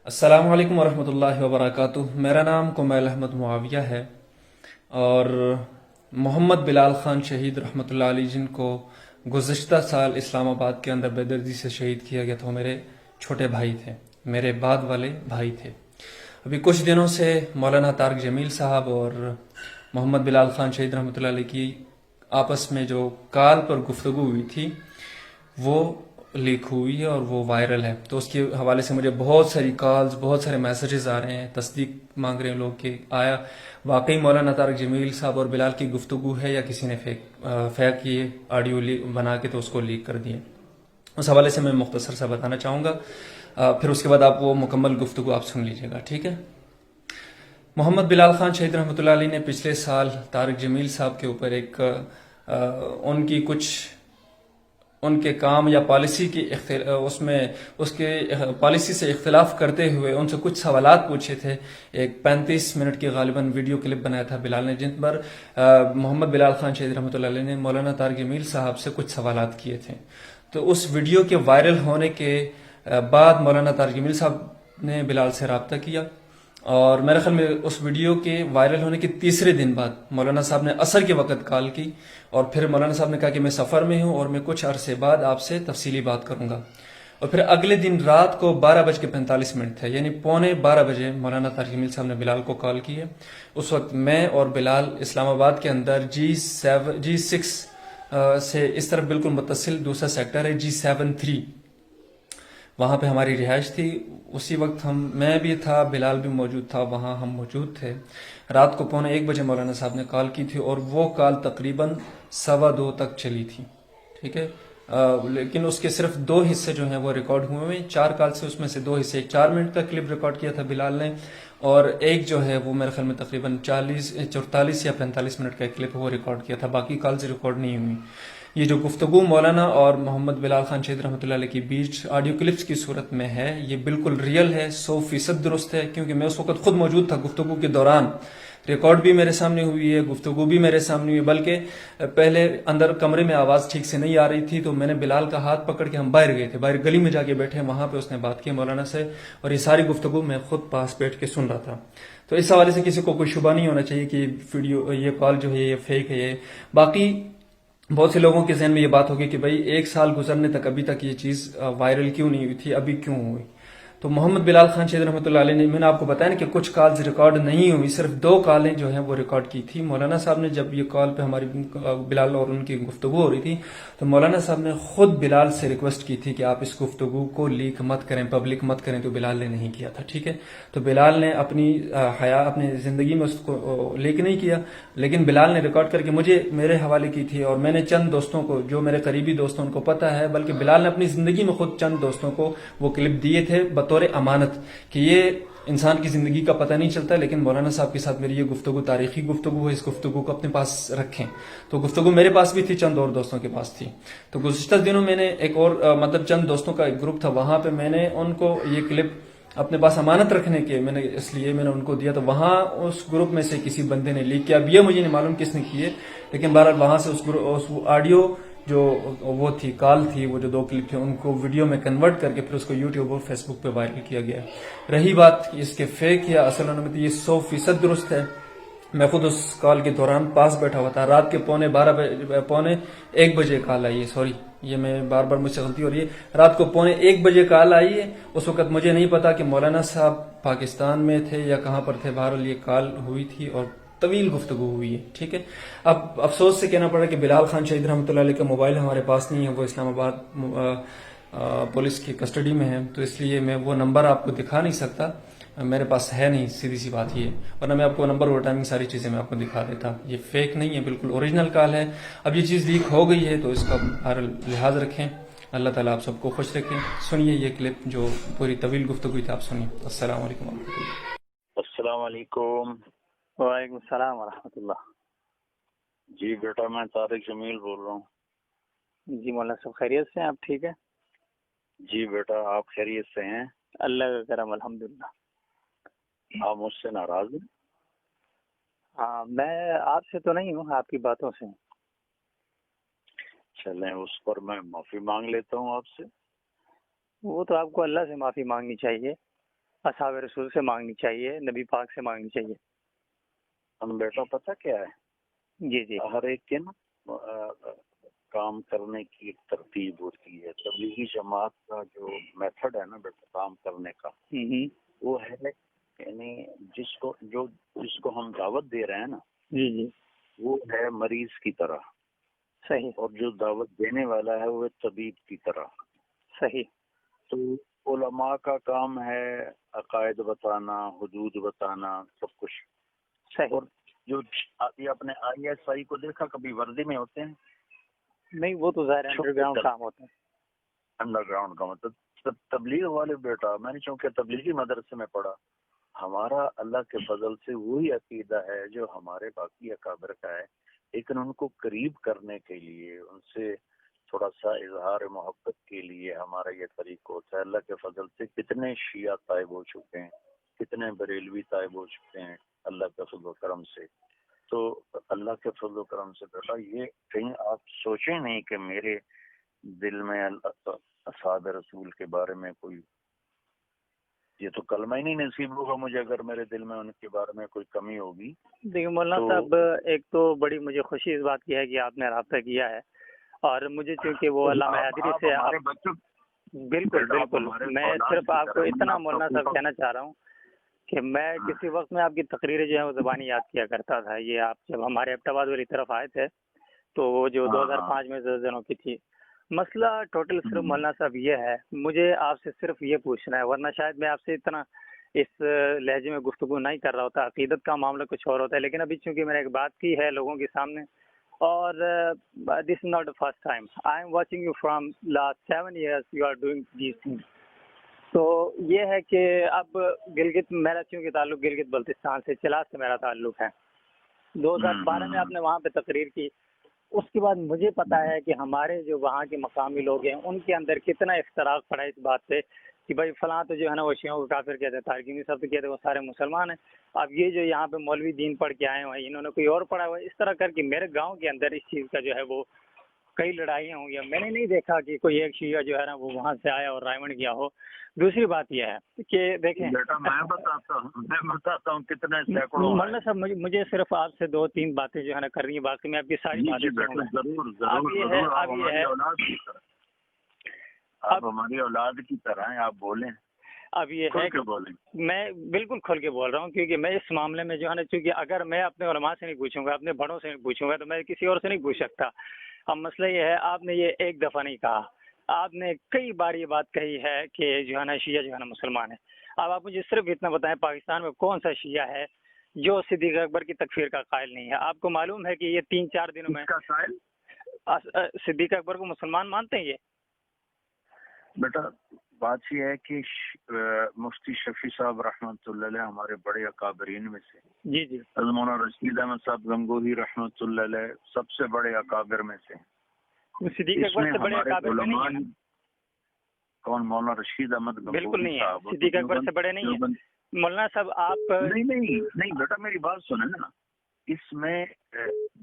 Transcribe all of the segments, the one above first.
السلام علیکم ورحمۃ اللہ وبرکاتہ۔ میرا نام کمیل احمد معاویہ ہے، اور محمد بلال خان شہید رحمۃ اللہ علیہ جن کو گزشتہ سال اسلام آباد کے اندر بے دردی سے شہید کیا گیا تھا، وہ میرے چھوٹے بھائی تھے، میرے بعد والے بھائی تھے۔ ابھی کچھ دنوں سے مولانا طارق جمیل صاحب اور محمد بلال خان شہید رحمۃ اللہ علیہ کی آپس میں جو کال پر گفتگو ہوئی تھی وہ لیک ہوئی ہے اور وہ وائرل ہے، تو اس کے حوالے سے مجھے بہت ساری کالز، بہت سارے میسیجز آ رہے ہیں، تصدیق مانگ رہے ہیں لوگ کہ آیا واقعی مولانا طارق جمیل صاحب اور بلال کی گفتگو ہے یا کسی نے فیک یہ آڈیو بنا کے تو اس کو لیک کر دیا۔ اس حوالے سے میں مختصر سا بتانا چاہوں گا، پھر اس کے بعد آپ وہ مکمل گفتگو آپ سن لیجیے گا، ٹھیک ہے؟ محمد بلال خان شہید رحمۃ اللہ علیہ نے پچھلے سال طارق جمیل صاحب کے اوپر ایک ان کی کچھ ان کے کام یا پالیسی کی اس کے پالیسی سے اختلاف کرتے ہوئے ان سے کچھ سوالات پوچھے تھے۔ ایک 35 منٹ کی غالباً ویڈیو کلپ بنایا تھا بلال نے، جن پر محمد بلال خان شہید رحمۃ اللہ علیہ نے مولانا طارق جمیل صاحب سے کچھ سوالات کیے تھے۔ تو اس ویڈیو کے وائرل ہونے کے بعد مولانا طارق جمیل صاحب نے بلال سے رابطہ کیا، اور میرے خیال میں اس ویڈیو کے وائرل ہونے کے تیسرے دن بعد مولانا صاحب نے عصر کے وقت کال کی، اور پھر مولانا صاحب نے کہا کہ میں سفر میں ہوں اور میں کچھ عرصے بعد آپ سے تفصیلی بات کروں گا۔ اور پھر اگلے دن رات کو 12:45 تھے، یعنی 11:45 مولانا طارق جمیل صاحب نے بلال کو کال کی ہے۔ اس وقت میں اور بلال اسلام آباد کے اندر G6 سے اس طرف بالکل متصل دوسرا سیکٹر ہے G73، وہاں پہ ہماری رہائش تھی۔ اسی وقت میں بھی تھا، بلال بھی موجود تھا، وہاں ہم موجود تھے۔ رات کو 1:15 مولانا صاحب نے کال کی تھی، اور وہ کال تقریباً 2:15 تک چلی تھی، ٹھیک ہے؟ لیکن اس کے صرف 2 حصے جو ہیں وہ ریکارڈ ہوئے ہیں، 4 کال سے اس میں سے 2 حصے، ایک 4 منٹ کا کلپ ریکارڈ کیا تھا بلال نے، اور ایک جو ہے وہ میرے خیال میں تقریباً 44 یا 45 منٹ کا ایک کلپ وہ ریکارڈ کیا تھا، باقی کالز ریکارڈ نہیں ہوئی۔ یہ جو گفتگو مولانا اور محمد بلال خان شہید رحمۃ اللہ علیہ کے بیچ آڈیو کلپس کی صورت میں ہے، یہ بالکل ریئل ہے، 100% درست ہے، کیونکہ میں اس وقت خود موجود تھا گفتگو کے دوران۔ ریکارڈ بھی میرے سامنے ہوئی ہے، گفتگو بھی میرے سامنے ہوئی ہے، بلکہ پہلے اندر کمرے میں آواز ٹھیک سے نہیں آ رہی تھی، تو میں نے بلال کا ہاتھ پکڑ کے ہم باہر گئے تھے، باہر گلی میں جا کے بیٹھے، وہاں پہ اس نے بات کی مولانا سے، اور یہ ساری گفتگو میں خود پاس بیٹھ کے سن رہا تھا۔ تو اس حوالے سے کسی کو کوئی شبہ نہیں ہونا چاہیے کہ یہ کال جو ہے یہ فیک ہے۔ یہ باقی بہت سے لوگوں کے ذہن میں یہ بات ہوگی کہ بھائی 1 سال گزرنے تک ابھی تک یہ چیز وائرل کیوں نہیں ہوئی تھی، ابھی کیوں ہوئی؟ تو محمد بلال خان شہید رحمۃ اللہ علیہ نے، میں نے آپ کو بتایا نا کہ کچھ کالز ریکارڈ نہیں ہوئی، صرف 2 کالیں جو ہیں وہ ریکارڈ کی تھی۔ مولانا صاحب نے جب یہ کال پہ ہماری بلال اور ان کی گفتگو ہو رہی تھی، تو مولانا صاحب نے خود بلال سے ریکویسٹ کی تھی کہ آپ اس گفتگو کو لیک مت کریں، پبلک مت کریں، تو بلال نے نہیں کیا تھا، ٹھیک ہے؟ تو بلال نے اپنی اپنی زندگی میں اس کو لیک نہیں کیا، لیکن بلال نے ریکارڈ کر کے مجھے میرے حوالے کی تھی، اور میں نے چند دوستوں کو، جو میرے قریبی دوست ہیں ان کو پتہ ہے، بلکہ بلال نے اپنی زندگی میں خود چند دوستوں کو وہ کلپ دیے تھے بطور امانت، کہ یہ انسان کی زندگی کا پتہ نہیں چلتا، لیکن مولانا صاحب کے ساتھ میری یہ گفتگو تاریخی گفتگو ہے، اس گفتگو کو اپنے پاس رکھیں۔ تو گفتگو میرے پاس بھی تھی، چند اور دوستوں کے پاس تھی۔ تو گزشتہ دنوں میں نے ایک اور مطلب چند دوستوں کا ایک گروپ تھا، وہاں پہ میں نے ان کو یہ کلپ اپنے پاس امانت رکھنے کے اس لیے میں نے ان کو دیا، تو وہاں اس گروپ میں سے کسی بندے نے لیک کیا، اب یہ مجھے نہیں معلوم کس نے کیے، لیکن بہرحال وہاں سے اس آڈیو جو وہ تھی، کال تھی، وہ جو 2 کلپ تھے، ان کو ویڈیو میں کنورٹ کر کے پھر اس کو یوٹیوب اور فیس بک پہ وائرل کیا گیا۔ رہی بات اس کے فیک یا اصل ہونے میں، تو یہ 100% درست ہے۔ میں خود اس کال کے دوران پاس بیٹھا ہوا تھا، رات کے 1:15 کال آئی ہے، سوری یہ میں بار بار مجھ سے غلطی ہو رہی ہے، رات کو 1:15 کال آئی ہے۔ اس وقت مجھے نہیں پتا کہ مولانا صاحب پاکستان میں تھے یا کہاں پر تھے، بہرحال یہ کال ہوئی تھی اور طویل گفتگو ہوئی ہے، ٹھیک ہے؟ اب افسوس سے کہنا پڑا کہ بلال خان شہید رحمۃ اللہ علیہ کا موبائل ہمارے پاس نہیں ہے، وہ اسلام آباد پولیس کی کسٹڈی میں ہے، تو اس لیے میں وہ نمبر آپ کو دکھا نہیں سکتا، میرے پاس ہے نہیں، سیدھی سی بات یہ ہے، ورنہ میں آپ کو نمبر اور ٹائمنگ ساری چیزیں میں آپ کو دکھا دیتا۔ یہ فیک نہیں ہے، بالکل اوریجنل کال ہے۔ اب یہ چیز لیک ہو گئی ہے تو اس کا بہرحال لحاظ رکھیں، اللہ تعالیٰ آپ سب کو خوش رکھیں۔ سنیے یہ کلپ جو پوری طویل گفتگو تھی، آپ سنیے۔ السلام علیکم ورحمۃ اللہ۔ السلام علیکم۔ وعلیکم السلام ورحمۃ اللہ۔ جی بیٹا، میں طارق جمیل بول رہا ہوں۔ جی مولانا صاحب خیریت سے ہیں؟ آپ ٹھیک ہے؟ جی بیٹا، آپ خیریت سے ہیں؟ اللہ کا کرم، الحمدللہ۔ آپ مجھ سے ناراض ہیں؟ ہاں، میں آپ سے تو نہیں ہوں، آپ کی باتوں سے ہوں۔ چلیں، اس پر میں معافی مانگ لیتا ہوں آپ سے۔ وہ تو آپ کو اللہ سے معافی مانگنی چاہیے۔ اصحاب رسول سے مانگنی چاہیے، نبی پاک سے مانگنی چاہیے۔ ہم بیٹا پتہ کیا ہے، جی جی ہر ایک کے نا کام کرنے کی ایک ترتیب ہوتی ہے۔ تبلیغی جماعت کا جو میتھڈ ہے نا بیٹا کام کرنے کا، وہ ہے یعنی جس کو ہم دعوت دے رہے ہیں نا، جی جی وہ ہے مریض کی طرح، صحیح اور جو دعوت دینے والا ہے وہ طبیب کی طرح۔ صحیح تو علماء کا کام ہے عقائد بتانا، حدود بتانا، سب کچھ۔ صحیح۔ اور جو ابھی اپنے آئی ایس آئی کو دیکھا کبھی وردی میں ہوتے ہیں؟ نہیں، وہ تو ظاہر انڈر گراؤنڈ کام ہوتا ہے۔ انڈر گراؤنڈ کا مطلب تبلیغ والے بیٹا، میں نے چونکہ تبلیغی مدرسے میں پڑھا، ہمارا اللہ کے فضل سے وہی عقیدہ ہے جو ہمارے باقی اکابر کا ہے، لیکن ان کو قریب کرنے کے لیے، ان سے تھوڑا سا اظہار محبت کے لیے ہمارا یہ طریقہ ہوتا ہے۔ اللہ کے فضل سے کتنے شیعہ طائب ہو چکے ہیں، کتنے بریلوی طائب ہو چکے ہیں اللہ کے فضل و کرم سے۔ تو اللہ کے فضل و کرم سے بیٹا یہ کہیں آپ سوچیں نہیں کہ میرے دل میں اصحاب رسول کے بارے میں کوئی، یہ تو کلمہ ہی نہیں نصیب ہوگا مجھے اگر میرے دل میں ان کے بارے میں کوئی کمی ہوگی۔ دیکھیے مولانا صاحب، ایک تو بڑی مجھے خوشی اس بات کی ہے کہ آپ نے رابطہ کیا ہے، اور مجھے چونکہ وہ علامہ حیدری سے بالکل بالکل، میں صرف آپ کو اتنا مولانا صاحب کہنا چاہ رہا ہوں کہ میں کسی وقت میں آپ کی تقریریں جو ہے وہ زبانی یاد کیا کرتا تھا۔ یہ آپ جب ہمارے ایبٹآباد والی طرف آئے تھے تو وہ جو 2005 میں زلزلوں کی تھی، مسئلہ ٹوٹل صرف مولانا صاحب یہ ہے، مجھے آپ سے صرف یہ پوچھنا ہے، ورنہ شاید میں آپ سے اتنا اس لہجے میں گفتگو نہیں کر رہا ہوتا، عقیدت کا معاملہ کچھ اور ہوتا ہے، لیکن ابھی چونکہ میں نے ایک بات کی ہے لوگوں کے سامنے، اور this is not the first time, I am watching you from last 7 years you are doing these things. تو یہ ہے کہ اب گلگت، میرا چونکہ تعلق گلگت بلتستان سے، چلاس سے میرا تعلق ہے، 2012 میں آپ نے وہاں پہ تقریر کی، اس کے بعد مجھے پتا ہے کہ ہمارے جو وہاں کے مقامی لوگ ہیں ان کے اندر کتنا اختراق پڑا اس بات پہ کہ بھائی فلاں تو جو ہے نا وہ شیعوں کو کافر کہتے ہیں، تارکین صاحب تو کہتے ہیں وہ سارے مسلمان ہیں۔ اب یہ جو یہاں پہ مولوی دین پڑھ کے آئے ہوئے ہیں، انہوں نے کوئی اور پڑھا ہوا ہے، اس طرح کر کے میرے گاؤں کے اندر اس چیز کا جو ہے وہ کئی لڑائیاں ہوں گی۔ میں نے نہیں دیکھا کہ کوئی ایک شیعہ جو ہے نا وہ وہاں سے آیا اور رائمنڈ گیا ہو۔ دوسری بات یہ ہے کہ دیکھیں بیٹا میں بتاتا ہوں کتنے سینکڑوں مولانا صاحب، مجھے صرف آپ سے 2-3 باتیں جو ہے نا کرنی ہے، باقی میں آپ کی ساری باتیں سنوں گا۔ آپ ہماری اولاد کی طرح ہیں، آپ بولیں، اب یہ ہے کہ میں بالکل کھل کے بول رہا ہوں، کیونکہ میں اس معاملے میں جو ہے نا، چونکہ اگر میں اپنے علماء سے نہیں پوچھوں گا، اپنے بڑوں سے نہیں پوچھوں گا، تو میں کسی اور سے نہیں پوچھ سکتا۔ اب مسئلہ یہ ہے، آپ نے یہ ایک دفعہ نہیں کہا، آپ نے کئی بار یہ بات کہی ہے کہ جو ہے نا شیعہ جو ہے نا مسلمان ہے۔ اب آپ مجھے صرف اتنا بتائیں، پاکستان میں کون سا شیعہ ہے جو صدیق اکبر کی تکفیر کا قائل نہیں ہے؟ آپ کو معلوم ہے کہ یہ 3-4 دنوں میں صدیق اکبر کو مسلمان مانتے ہیں؟ یہ بیٹا بات یہ ہے کہ مفتی شفیع صاحب رحمۃ اللہ علیہ ہمارے بڑے اکابرین میں سے، جی جی، مولانا رشید احمد صاحب گنگوہی رحمۃ اللہ علیہ سب سے بڑے اکابر میں سے۔ صدیق اکبر سے بڑے اکابر میں نہیں ہیں؟ کون؟ مولانا رشید احمد گنگوہی بالکل نہیں ہے، صدیق اکبر سے بڑے نہیں ہیں مولانا صاحب۔ آپ نہیں بیٹا میری بات سنیں نا، اس میں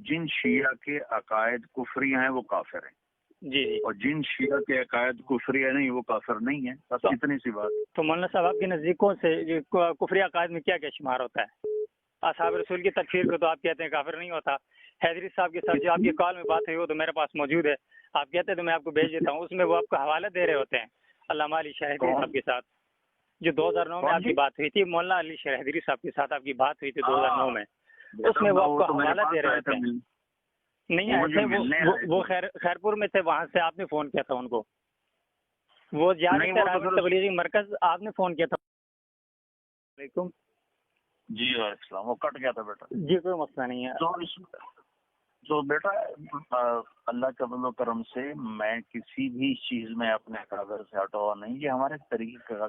جن شیعہ کے عقائد کفری ہیں وہ کافر ہیں، جی جی، اور جن شیعہ کے عقائد کفری نہیں وہ کافر نہیں ہیں، بس اتنی سی بات۔ تو مولانا صاحب آپ کے نزدیکوں سے کفری عقائد میں کیا کیا شمار ہوتا ہے؟ اصحاب رسول کی تکفیر کو تو آپ کہتے ہیں کافر نہیں ہوتا۔ حیدری صاحب کے ساتھ جو آپ کی کال میں بات ہوئی وہ تو میرے پاس موجود ہے، آپ کہتے ہیں تو میں آپ کو بھیج دیتا ہوں، اس میں وہ آپ کو حوالہ دے رہے ہوتے ہیں علامہ علی شاہ حیدری صاحب کے ساتھ، جو 2009 میں آپ کی بات ہوئی تھی، مولانا علی شاہ حیدری صاحب کے ساتھ آپ کی بات ہوئی تھی 2009 میں، اس میں وہ آپ کو حوالہ دے رہے ہوتے ہیں۔ نہیں ایسے وہ خیرپور میں تھے، وہاں سے آپ نے فون کیا تھا ان کو، وہ جا رہے تھے راوی تبلیغی مرکز، آپ نے فون کیا تھا۔ وعلیکم جی وعلیکم السلام، وہ کٹ گیا تھا بیٹا۔ جی کوئی مسئلہ نہیں ہے۔ تو بیٹا اللہ کے فضل و کرم سے میں کسی بھی چیز میں اپنے اکابر سے ہٹا ہوا نہیں، یہ ہمارے طریقہ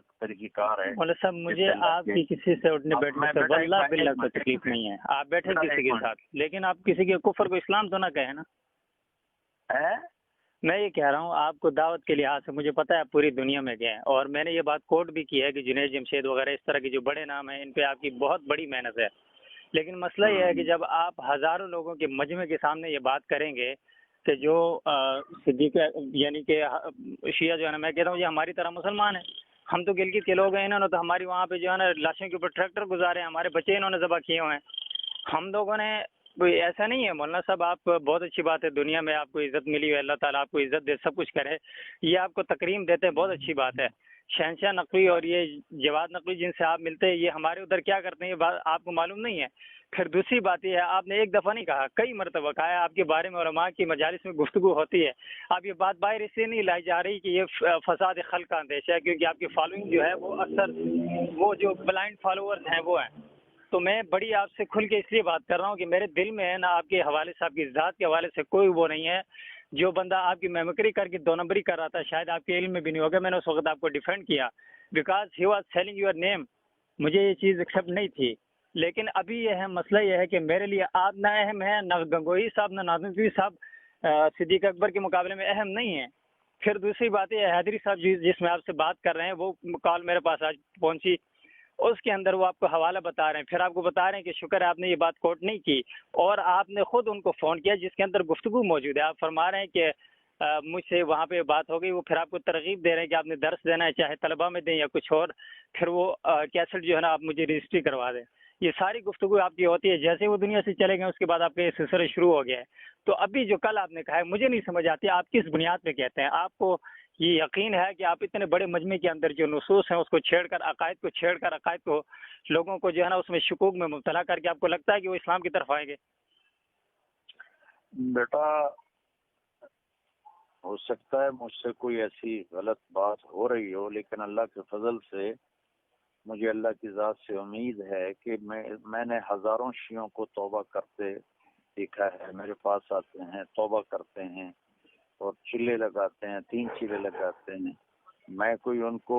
کار ہے۔ مولانا صاحب مجھے آپ کی کسی سے اٹھنے بیٹھنے سے واللہ باللہ کوئی تکلیف نہیں ہے، آپ بیٹھے کسی کے ساتھ، لیکن آپ کسی کے کفر کو اسلام تو نہ کہیں نا۔ میں یہ کہہ رہا ہوں آپ کو دعوت کے لحاظ سے، مجھے پتہ ہے آپ پوری دنیا میں گئے ہیں، اور میں نے یہ بات کوٹ بھی کی ہے کہ جنید جمشید وغیرہ اس طرح کے جو بڑے نام ہیں ان پہ آپ کی بہت بڑی محنت ہے، لیکن مسئلہ یہ ہے کہ جب آپ ہزاروں لوگوں کے مجمع کے سامنے یہ بات کریں گے کہ جو صدیق یعنی کہ شیعہ جو ہے نا، میں کہتا ہوں یہ ہماری طرح مسلمان ہیں، ہم تو گلگت کے لوگ ہیں، انہوں نے تو ہماری وہاں پہ جو ہے نا لاشوں کے اوپر ٹریکٹر گزارے ہیں، ہمارے بچے انہوں نے ذبح کیے ہوئے ہیں۔ ہم لوگوں نے کوئی ایسا نہیں ہے مولانا صاحب، آپ بہت اچھی بات ہے، دنیا میں آپ کو عزت ملی ہے، اللہ تعالیٰ آپ کو عزت دے، سب کچھ کرے، یہ آپ کو تکریم دیتے ہیں، بہت اچھی بات ہے۔ شہنشاہ نقوی اور یہ جواد نقوی جن سے آپ ملتے ہیں، یہ ہمارے ادھر کیا کرتے ہیں یہ بات آپ کو معلوم نہیں ہے۔ پھر دوسری بات یہ ہے، آپ نے ایک دفعہ نہیں کہا، کئی مرتبہ کہا ہے، آپ کے بارے میں علماء کی مجالس میں گفتگو ہوتی ہے۔ اب یہ بات باہر اس لیے نہیں لائی جا رہی کہ یہ فساد خلق کا اندیشہ ہے، کیونکہ آپ کی فالوئنگ جو ہے وہ اکثر وہ جو بلائنڈ فالوورز ہیں وہ ہیں۔ تو میں بڑی آپ سے کھل کے اس لیے بات کر رہا ہوں کہ میرے دل میں ہے نا آپ کے حوالے سے، آپ کی ذات کے حوالے سے کوئی وہ نہیں ہے۔ جو بندہ آپ کی میمکری کر کے دو نمبری کر رہا تھا، شاید آپ کے علم میں بھی نہیں ہوگا، میں نے اس وقت آپ کو ڈیفینڈ کیا because he was selling your name, مجھے یہ چیز ایکسیپٹ نہیں تھی۔ لیکن ابھی یہ ہے مسئلہ یہ ہے کہ میرے لیے آپ نہ اہم ہے، نہ گنگوہی صاحب، نہ ناظم صاحب صدیق اکبر کے مقابلے میں اہم نہیں ہیں۔ پھر دوسری بات یہ حیدری صاحب جس میں آپ سے بات کر رہے ہیں، وہ کال میرے پاس آج پہنچی، اس کے اندر وہ آپ کو حوالہ بتا رہے ہیں، پھر آپ کو بتا رہے ہیں کہ شکر ہے آپ نے یہ بات کوٹ نہیں کی، اور آپ نے خود ان کو فون کیا جس کے اندر گفتگو موجود ہے۔ آپ فرما رہے ہیں کہ مجھ سے وہاں پہ بات ہو گئی، وہ پھر آپ کو ترغیب دے رہے ہیں کہ آپ نے درس دینا ہے، چاہے طلبہ میں دیں یا کچھ اور، پھر وہ کیسٹ جو ہے نا آپ مجھے رجسٹری کروا دیں۔ یہ ساری گفتگو آپ کی ہوتی ہے، جیسے وہ دنیا سے چلے گئے اس کے بعد آپ کا یہ سلسلہ شروع ہو گیا ہے۔ تو ابھی جو کل آپ نے کہا ہے مجھے نہیں سمجھ آتی آپ کس بنیاد پہ کہتے ہیں۔ آپ کو یہ یقین ہے کہ آپ اتنے بڑے مجمع کے اندر جو نصوص ہیں اس کو چھیڑ کر، عقائد کو چھیڑ کر، عقائد کو لوگوں کو جو ہے نا اس میں شکوک میں مبتلا کر کے آپ کو لگتا ہے کہ وہ اسلام کی طرف آئیں گے؟ بیٹا ہو سکتا ہے مجھ سے کوئی ایسی غلط بات ہو رہی ہو، لیکن اللہ کے فضل سے مجھے اللہ کی ذات سے امید ہے کہ میں نے ہزاروں شیعوں کو توبہ کرتے دیکھا ہے، میرے پاس آتے ہیں، توبہ کرتے ہیں اور چلے لگاتے ہیں، 3 چلے لگاتے ہیں۔ میں کوئی ان کو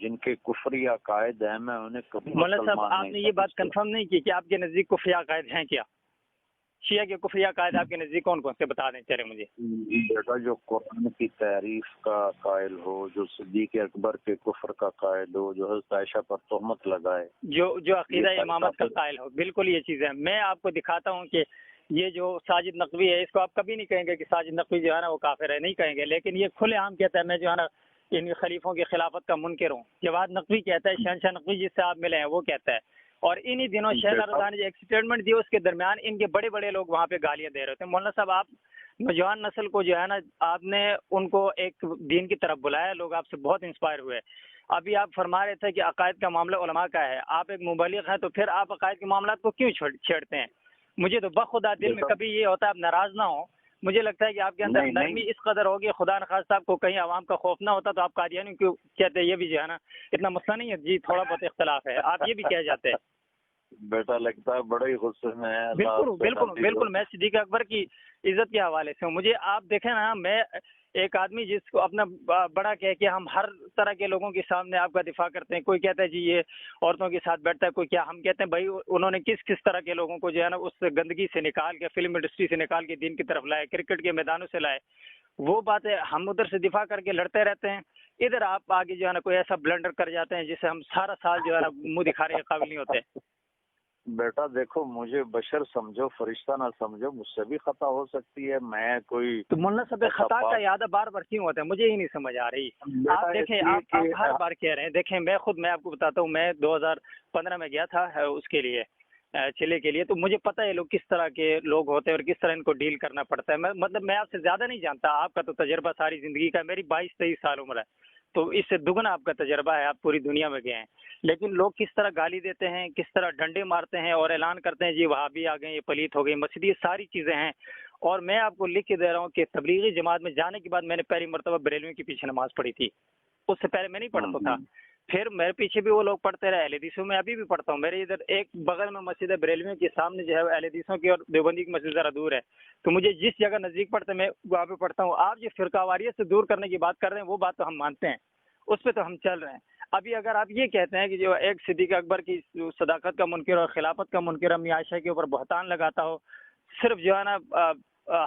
جن کے کفری عقائد ہیں میں انہیں کبھی مولانا صاحب آپ نے یہ بات کنفرم نہیں کی کہ آپ کے نزدیک کفری عقائد ہیں کیا؟ شیعہ کے کفری عقائد آپ کے نزدیک کون کون سے بتا دیں چلے مجھے۔ بیٹا جو قرآن کی تعریف کا قائل ہو، جو صدیق اکبر کے کفر کا قائل ہو، جو حضرت عائشہ پر تہمت لگائے، جو عقیدہ امامت کا قائل ہو، بالکل یہ چیز ہے۔ میں آپ کو دکھاتا ہوں کہ یہ جو ساجد نقوی ہے، اس کو آپ کبھی نہیں کہیں گے کہ ساجد نقوی جو ہے نا وہ کافر ہے، نہیں کہیں گے، لیکن یہ کھلے عام کہتا ہے میں جو ہے نا ان خلیفوں کی خلافت کا منکر ہوں۔ جواد نقوی کہتا ہے، شہنشاہ نقوی جس سے آپ ملے ہیں وہ کہتا ہے، اور انہی دنوں شیخ رضا نے جو ایک اسٹیٹمنٹ دی اس کے درمیان ان کے بڑے بڑے لوگ وہاں پہ گالیاں دے رہے تھے۔ مولانا صاحب آپ نوجوان نسل کو جو ہے نا آپ نے ان کو ایک دین کی طرف بلایا، لوگ آپ سے بہت انسپائر ہوئے۔ ابھی آپ فرما رہے تھے کہ عقائد کا معاملہ علماء کا ہے، آپ ایک مبلغ ہیں تو پھر آپ عقائد کے معاملات کو کیوں چھیڑتے ہیں؟ مجھے تو بخدا دل میں کبھی یہ ہوتا ہے آپ ناراض نہ ہوں، مجھے لگتا ہے کہ آپ کے اندر نرمی اس قدر ہوگی، خدا نخواستہ آپ کو کہیں عوام کا خوف نہ ہوتا تو آپ قادیانی کیوں کہتے؟ یہ بھی جو ہے نا اتنا مسئلہ نہیں ہے جی، تھوڑا بہت اختلاف ہے، آپ یہ بھی کہہ جاتے ہیں۔ بیٹا لگتا ہے بڑے ہی غصے میں ہے۔ بالکل میں صدیق اکبر کی عزت کے حوالے سے ہوں۔ مجھے آپ دیکھیں نا، میں ایک آدمی جس کو اپنا بڑا کہہ کے ہم ہر طرح کے لوگوں کے سامنے آپ کا دفاع کرتے ہیں، کوئی کہتا ہے جی یہ عورتوں کے ساتھ بیٹھتا ہے، کوئی کیا، ہم کہتے ہیں بھائی انہوں نے کس طرح کے لوگوں کو جو ہے نا اس گندگی سے نکال کے، فلم انڈسٹری سے نکال کے دین کی طرف لائے، کرکٹ کے میدانوں سے لائے، وہ باتیں ہم ادھر سے دفاع کر کے لڑتے رہتے ہیں، ادھر آپ آگے جو ہے نا کوئی ایسا بلنڈر کر جاتے ہیں جسے ہم سارا سال جو ہے نا منہ دکھانے کے قابل نہیں ہوتے۔ بیٹا دیکھو، مجھے بشر سمجھو، فرشتہ نہ سمجھو، مجھ سے بھی خطا ہو سکتی ہے، میں کوئی تو مولانا صاحب خطا کا یاد بار بار کیوں ہوتا ہے؟ مجھے ہی نہیں سمجھ آ رہی۔ آپ دیکھیں، آپ ہر بار کہہ رہے ہیں، دیکھیں میں آپ کو بتاتا ہوں، میں 2015 میں گیا تھا اس کے لیے، چلے کے لیے، تو مجھے پتہ ہے لوگ کس طرح کے لوگ ہوتے ہیں اور کس طرح ان کو ڈیل کرنا پڑتا ہے۔ میں آپ سے زیادہ نہیں جانتا، آپ کا تو تجربہ ساری زندگی کا، میری 22-23 سال عمر ہے، تو اس سے دگنا آپ کا تجربہ ہے، آپ پوری دنیا میں گئے ہیں، لیکن لوگ کس طرح گالی دیتے ہیں، کس طرح ڈنڈے مارتے ہیں اور اعلان کرتے ہیں جی وہابی آ گئے، یہ پلیت ہو گئی مسجد، یہ ساری چیزیں ہیں۔ اور میں آپ کو لکھ کے دے رہا ہوں کہ تبلیغی جماعت میں جانے کے بعد میں نے پہلی مرتبہ بریلویوں کے پیچھے نماز پڑھی تھی، اس سے پہلے میں نہیں پڑھتا تھا، پھر میرے پیچھے بھی وہ لوگ پڑھتے رہے، اہل حدیثوں میں ابھی بھی پڑھتا ہوں، میرے ادھر ایک بغل میں مسجد ہے بریلویوں کے سامنے جو ہے اہل حدیثوں کی، اور دیوبندی کی مسجد ذرا دور ہے، تو مجھے جس جگہ نزدیک پڑتا ہے میں وہاں پہ پڑھتا ہوں۔ آپ جو فرقہ واریت سے دور کرنے کی بات کر رہے ہیں وہ بات تو ہم مانتے ہیں، اس پہ تو ہم چل رہے ہیں۔ ابھی اگر آپ یہ کہتے ہیں کہ جو ایک صدیق اکبر کی صداقت کا منکر اور خلافت کا منکر امی عائشہ کے اوپر بہتان لگاتا ہو، صرف جو ہے نا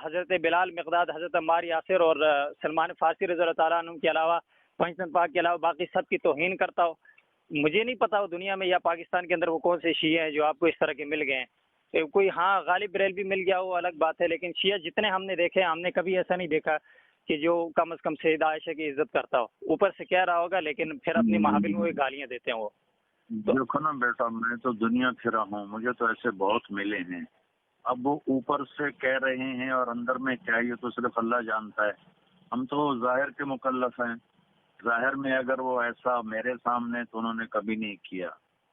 حضرت بلال، مقداد، حضرت عمار یاسر اور سلمان فارسی رضی اللہ تعالیٰ عنہ کے علاوہ، پنجتن پاک کے علاوہ باقی سب کی توہین کرتا ہو، مجھے نہیں پتا وہ دنیا میں یا پاکستان کے اندر وہ کون سے شیعہ ہیں جو آپ کو اس طرح کے مل گئے ہیں۔ کوئی ہاں غالب بریلوی مل گیا وہ الگ بات ہے، لیکن شیعہ جتنے ہم نے دیکھے ہم نے کبھی ایسا نہیں دیکھا کہ جو کم از کم سیدہ عائشہ کی عزت کرتا ہو، اوپر سے کہہ رہا ہوگا لیکن پھر اپنی محافل میں گالیاں دیتے ہیں وہ. دیکھو نا بیٹا، میں تو دنیا پھرا ہوں، مجھے تو ایسے بہت ملے ہیں. اب وہ اوپر سے کہہ رہے ہیں اور اندر میں کیا، یہ تو صرف اللہ جانتا ہے. ہم تو ظاہر کے مکلف ہیں. ظاہر میں اگر وہ ایسا میرے سامنے تو انہوں نے کبھی نہیں کیا.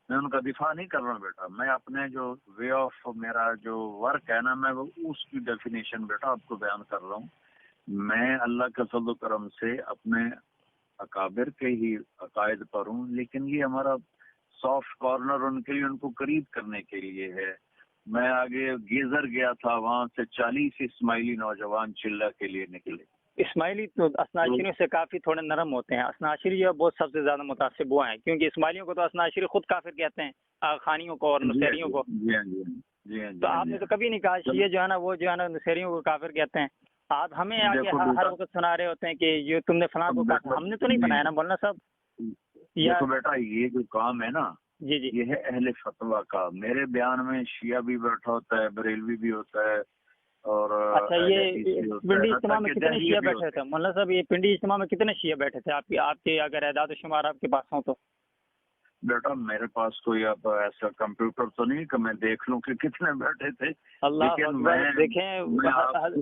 میں ان کا دفاع نہیں کر رہا ہوں بیٹا، میں اپنے جو وے آف میرا جو ورک ہے نا، میں وہ اس کی ڈیفینیشن بیٹا آپ کو بیان کر رہا ہوں. میں اللہ کے فضل و کرم سے اپنے اکابر کے ہی عقائد پر ہوں، لیکن یہ ہمارا سافٹ کارنر ان کے لیے، ان کو قریب کرنے کے لیے ہے. میں آگے گیزر گیا تھا، وہاں سے 40 اسماعیلی نوجوان چلہ کے لیے نکلے. اسماعیلی تو اثناعشریوں سے کافی تھوڑے نرم ہوتے ہیں. اثناعشری جو بہت سب سے زیادہ متعصب وہ ہیں، کیونکہ اسماعیلیوں کو تو اثناعشری خود کافر کہتے ہیں، خانیوں کو اور نصیریوں کو. تو آپ نے تو کبھی نہیں کہا شیعہ جو ہے نا وہ جو ہے نا نصیریوں کو کافر کہتے ہیں. آپ ہمیں آگے ہر وقت سنا رہے ہوتے ہیں کہ یہ تم نے فلاں کو کہا. ہم نے تو نہیں بنایا نا مولانا صاحب. دیکھو بیٹا، یہ جو کام ہے نا، جی جی، یہ ہے اہل فتویٰ کا. میرے بیان میں شیعہ بھی بیٹھا ہوتا ہے، بریلوی بھی ہوتا ہے، اور اچھا یہ پنڈی اجتماع میں کتنے شیعہ بیٹھے تھے مولانا صاحب؟ یہ پنڈی اجتماع میں کتنے شیعہ بیٹھے تھے آپ کے اگر اعداد و شمار آپ کے پاس ہوں تو؟ بیٹا میرے پاس کوئی اب ایسا کمپیوٹر تو نہیں کہ میں دیکھ لوں کہ کتنے بیٹھے تھے. اللہ اکبر. دیکھیں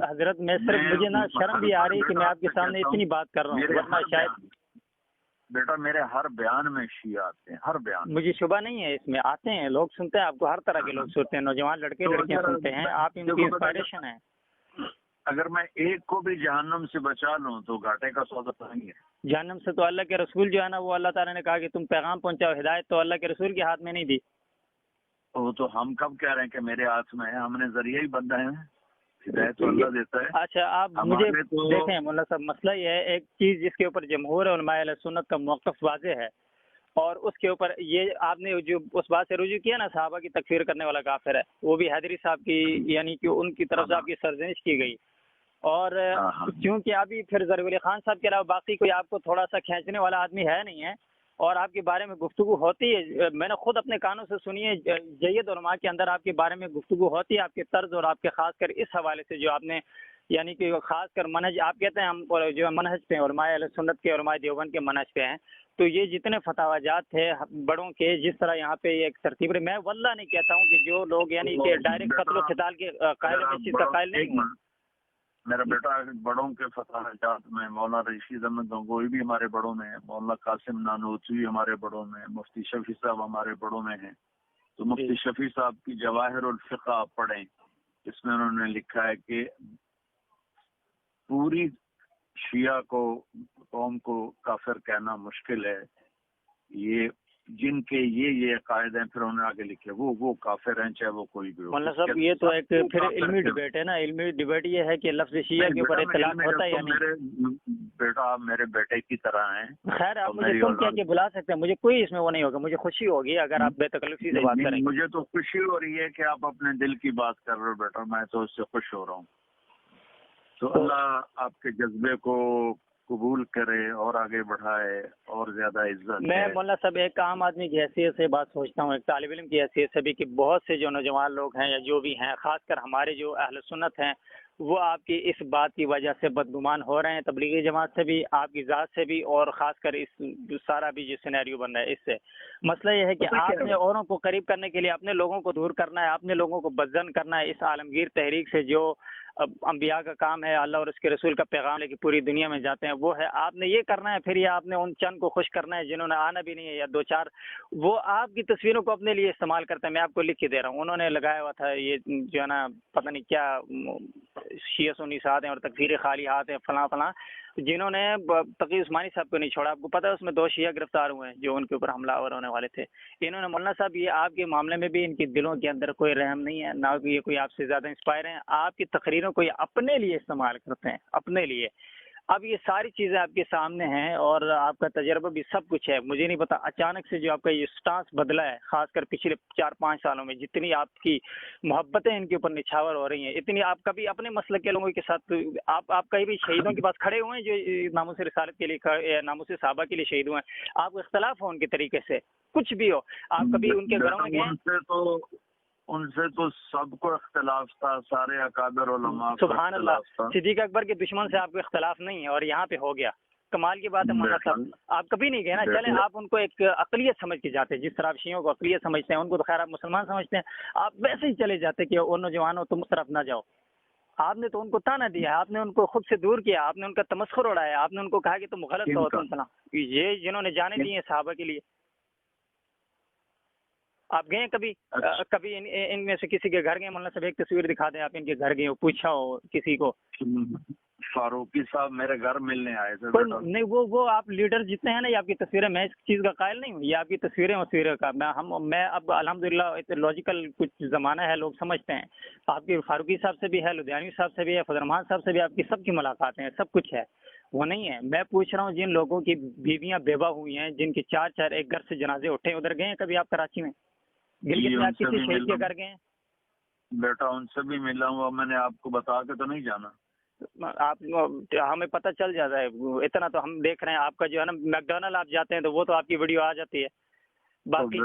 حضرت، میں صرف مجھے نا شرم بھی آ رہی ہے کہ میں آپ کے سامنے اتنی بات کر رہا ہوں، ورنہ شاید. بیٹا میرے ہر بیان میں شیعہ آتے ہیں، ہر بیان. مجھے شبہ نہیں ہے اس میں، آتے ہیں لوگ، سنتے ہیں آپ کو، ہر طرح کے لوگ سنتے ہیں، نوجوان لڑکے لڑکیاں سنتے ہیں، آپ ان کی انسپائریشن ہیں. اگر میں ایک کو بھی جہنم سے بچا لوں تو گھاٹے کا سودا نہیں ہے. جہنم سے تو اللہ کے رسول جو ہے نا، وہ اللہ تعالیٰ نے کہا کہ تم پیغام پہنچاؤ، ہدایت تو اللہ کے رسول کے ہاتھ میں نہیں دی. وہ تو ہم کب کہہ رہے ہیں کہ میرے ہاتھ میں ہے؟ ہم نے ذریعہ ہی بندہ ہے، ہدایت تو اللہ دیتا ہے. اچھا آپ مجھے دیکھیں مولانا صاحب، مسئلہ یہ ہے ایک چیز جس کے اوپر جمہور علماء اہل سنت کا موقف واضح ہے، اور اس کے اوپر یہ آپ نے جو اس بات سے رجوع کیا نا صحابہ کی تکفیر کرنے والا کافر ہے، وہ بھی حیدری صاحب کی، یعنی کہ ان کی طرف سے آپ کی سرزنش کی گئی. اور کیونکہ ابھی پھر ظریف علی خان صاحب کے علاوہ باقی کوئی آپ کو تھوڑا سا کھینچنے والا آدمی ہے نہیں ہے، اور آپ کے بارے میں گفتگو ہوتی ہے. میں نے خود اپنے کانوں سے سنی ہے، جید علماء کے اندر آپ کے بارے میں گفتگو ہوتی ہے، آپ کے طرز اور آپ کے خاص کر اس حوالے سے جو آپ نے، یعنی کہ خاص کر منہج آپ کہتے ہیں ہم جو منہج پہ علماء اہل سنت کے، علماء دیوبند کے منہج پہ ہیں. تو یہ جتنے فتاوی جات تھے بڑوں کے، جس طرح یہاں پہ ایک ترتیب رہی، میں واللہ نہیں کہتا ہوں کہ جو لوگ یعنی کہ ڈائریکٹ قتل و قتال کے قائل ہیں، اس چیز کا قائل نہیں ہوں. میرا بیٹا بڑوں کے فتاوی جات میں مولانا رشید احمد گنگوئی بھی ہمارے بڑوں میں ہیں، مولانا قاسم نانوتوی ہمارے بڑوں میں ہیں، مفتی شفیع صاحب ہمارے بڑوں میں ہیں. تو مفتی شفیع صاحب کی جواہر الفقہ آپ پڑھیں، اس میں انہوں نے لکھا ہے کہ پوری شیعہ کو، قوم کو کافر کہنا مشکل ہے. یہ جن کے یہ عقائد ہیں، پھر انہوں نے آگے لکھے وہ کافر ہیں، چاہے وہ کوئی بھی ہو. مولانا صاحب یہ تو ایک پھر علمی ڈبیٹ ہے نا. علمی ڈبیٹ یہ ہے کہ لفظ شیعہ کے اوپر اطلاق ہوتا ہے یا نہیں. بیٹا میرے بیٹے کی طرح ہیں. خیر آپ مجھے تم کیا کہ بلا سکتے ہیں، مجھے کوئی اس میں وہ نہیں ہوگا، مجھے خوشی ہوگی اگر آپ بے تکلفی سے بات کریں. مجھے تو خوشی ہو رہی ہے کہ آپ اپنے دل کی بات کر رہے ہو بیٹا، میں تو اس سے خوش ہو رہا ہوں. تو اللہ آپ کے جذبے کو قبول کرے اور آگے بڑھائے اور زیادہ عزت. میں مولانا صاحب ایک عام آدمی کی حیثیت سے بات سوچتا ہوں، ایک طالب علم کی حیثیت سے بھی، کہ بہت سے جو نوجوان لوگ ہیں یا جو بھی ہیں، خاص کر ہمارے جو اہل سنت ہیں، وہ آپ کی اس بات کی وجہ سے بدگمان ہو رہے ہیں، تبلیغی جماعت سے بھی، آپ کی ذات سے بھی، اور خاص کر اس سارا بھی جو سینیریو بن رہا ہے اس سے. مسئلہ یہ ہے کہ آپ نے اوروں کو قریب کرنے کے لیے اپنے لوگوں کو دور کرنا ہے، اپنے لوگوں کو بدزن کرنا ہے. اس عالمگیر تحریک سے جو انبیاء کا کام ہے، اللہ اور اس کے رسول کا پیغام لے کے پوری دنیا میں جاتے ہیں، وہ ہے آپ نے یہ کرنا ہے. پھر یہ آپ نے ان چند کو خوش کرنا ہے جنہوں نے آنا بھی نہیں ہے، یا دو چار وہ آپ کی تصویروں کو اپنے لیے استعمال کرتے ہیں. میں آپ کو لکھ کے دے رہا ہوں، انہوں نے لگایا ہوا تھا یہ جو ہے نا پتہ نہیں کیا شیعہ سنی ساتھ ہیں اور تکفیر خالی ہاتھ ہیں فلاں فلاں، جنہوں نے تقی عثمانی صاحب کو نہیں چھوڑا. آپ کو پتہ ہے اس میں 2 شیعہ گرفتار ہوئے ہیں جو ان کے اوپر حملہ آور ہونے والے تھے. انہوں نے مولانا صاحب یہ آپ کے معاملے میں بھی ان کے دلوں کے اندر کوئی رحم نہیں ہے، نہ یہ کوئی آپ سے زیادہ انسپائر ہیں. آپ کی تقریروں کو یہ اپنے لیے استعمال کرتے ہیں، اپنے لیے. اب یہ ساری چیزیں آپ کے سامنے ہیں اور آپ کا تجربہ بھی سب کچھ ہے. مجھے نہیں پتا اچانک سے جو آپ کا یہ سٹانس بدلا ہے، خاص کر پچھلے 4-5 سالوں میں جتنی آپ کی محبتیں ان کے اوپر نچھاور ہو رہی ہیں، اتنی آپ کبھی اپنے مسلک کے لوگوں کے ساتھ آپ کہیں بھی شہیدوں کے پاس کھڑے ہوئے ہیں جو ناموس رسالت کے لیے، ناموس صحابہ کے لیے شہید ہوئے ہیں، آپ کو اختلاف ہو ان کے طریقے سے، کچھ بھی ہو، آپ کبھی ان کے گھروں میں گئے؟ ان سے تو سب کو اختلاف تھا، سارے اکابر علماء کو سبحان اللہ، اختلاف تھا۔ صدیق اکبر کے دشمن سے آپ کو اختلاف نہیں ہے اور یہاں پہ ہو گیا، کمال کی بات ہے مولانا صاحب۔ آپ کبھی نہیں گئے نا، چلیں آپ ان کو ایک اقلیت سمجھ کے جاتے، جس طرح آپ شیعوں کو اقلیت سمجھتے ہیں، ان کو تو خیر آپ مسلمان سمجھتے ہیں، آپ ویسے ہی چلے جاتے کہ ان نوجوانوں تم اس طرف نہ جاؤ۔ آپ نے تو ان کو تانا دیا ہے، آپ نے ان کو خود سے دور کیا، آپ نے ان کا تمسخر اڑایا، آپ نے ان کو کہا کہ تم غلط ہو، تم فلاں، یہ جنہوں نے جانے دی ہیں صحابہ کے لیے۔ آپ گئے کبھی کبھی ان میں سے کسی کے گھر گئے؟ مولانا صاحب ایک تصویر دکھا دیں، آپ ان کے گھر گئے ہو، پوچھا ہو کسی کو؟ فاروقی صاحب میرے گھر ملنے آئے تھے کوئی بیٹا۔ نہیں، وہ آپ لیڈر جتنے ہیں نا، یہ آپ کی تصویریں، میں اس چیز کا قائل نہیں ہوں، یہ آپ کی تصویریں کا میں اب الحمدللہ لاجیکل کچھ زمانہ ہے، لوگ سمجھتے ہیں۔ آپ کی فاروقی صاحب سے بھی ہے، لدھیانوی صاحب سے بھی ہے، فضل الرحمان صاحب سے بھی، آپ کی سب کی ملاقاتیں ہیں، سب کچھ ہے، وہ نہیں ہے۔ میں پوچھ رہا ہوں جن لوگوں کی بیویاں بیوہ ہوئی ہیں، جن کے 4 ایک گھر سے جنازے اٹھے، ادھر گئے ہیں کبھی آپ کراچی میں؟ گلگت میں آپ کسی شہید کے گھر گئے ہیں؟ بیٹا ان سے بھی ملا ہوں، میں نے آپ کو بتا کے تو نہیں جانا۔ آپ ہمیں پتہ چل جاتا ہے، اتنا تو ہم دیکھ رہے ہیں۔ آپ کا جو ہے نا میکڈونلڈ آپ جاتے ہیں تو وہ تو آپ کی ویڈیو آ جاتی ہے، باقی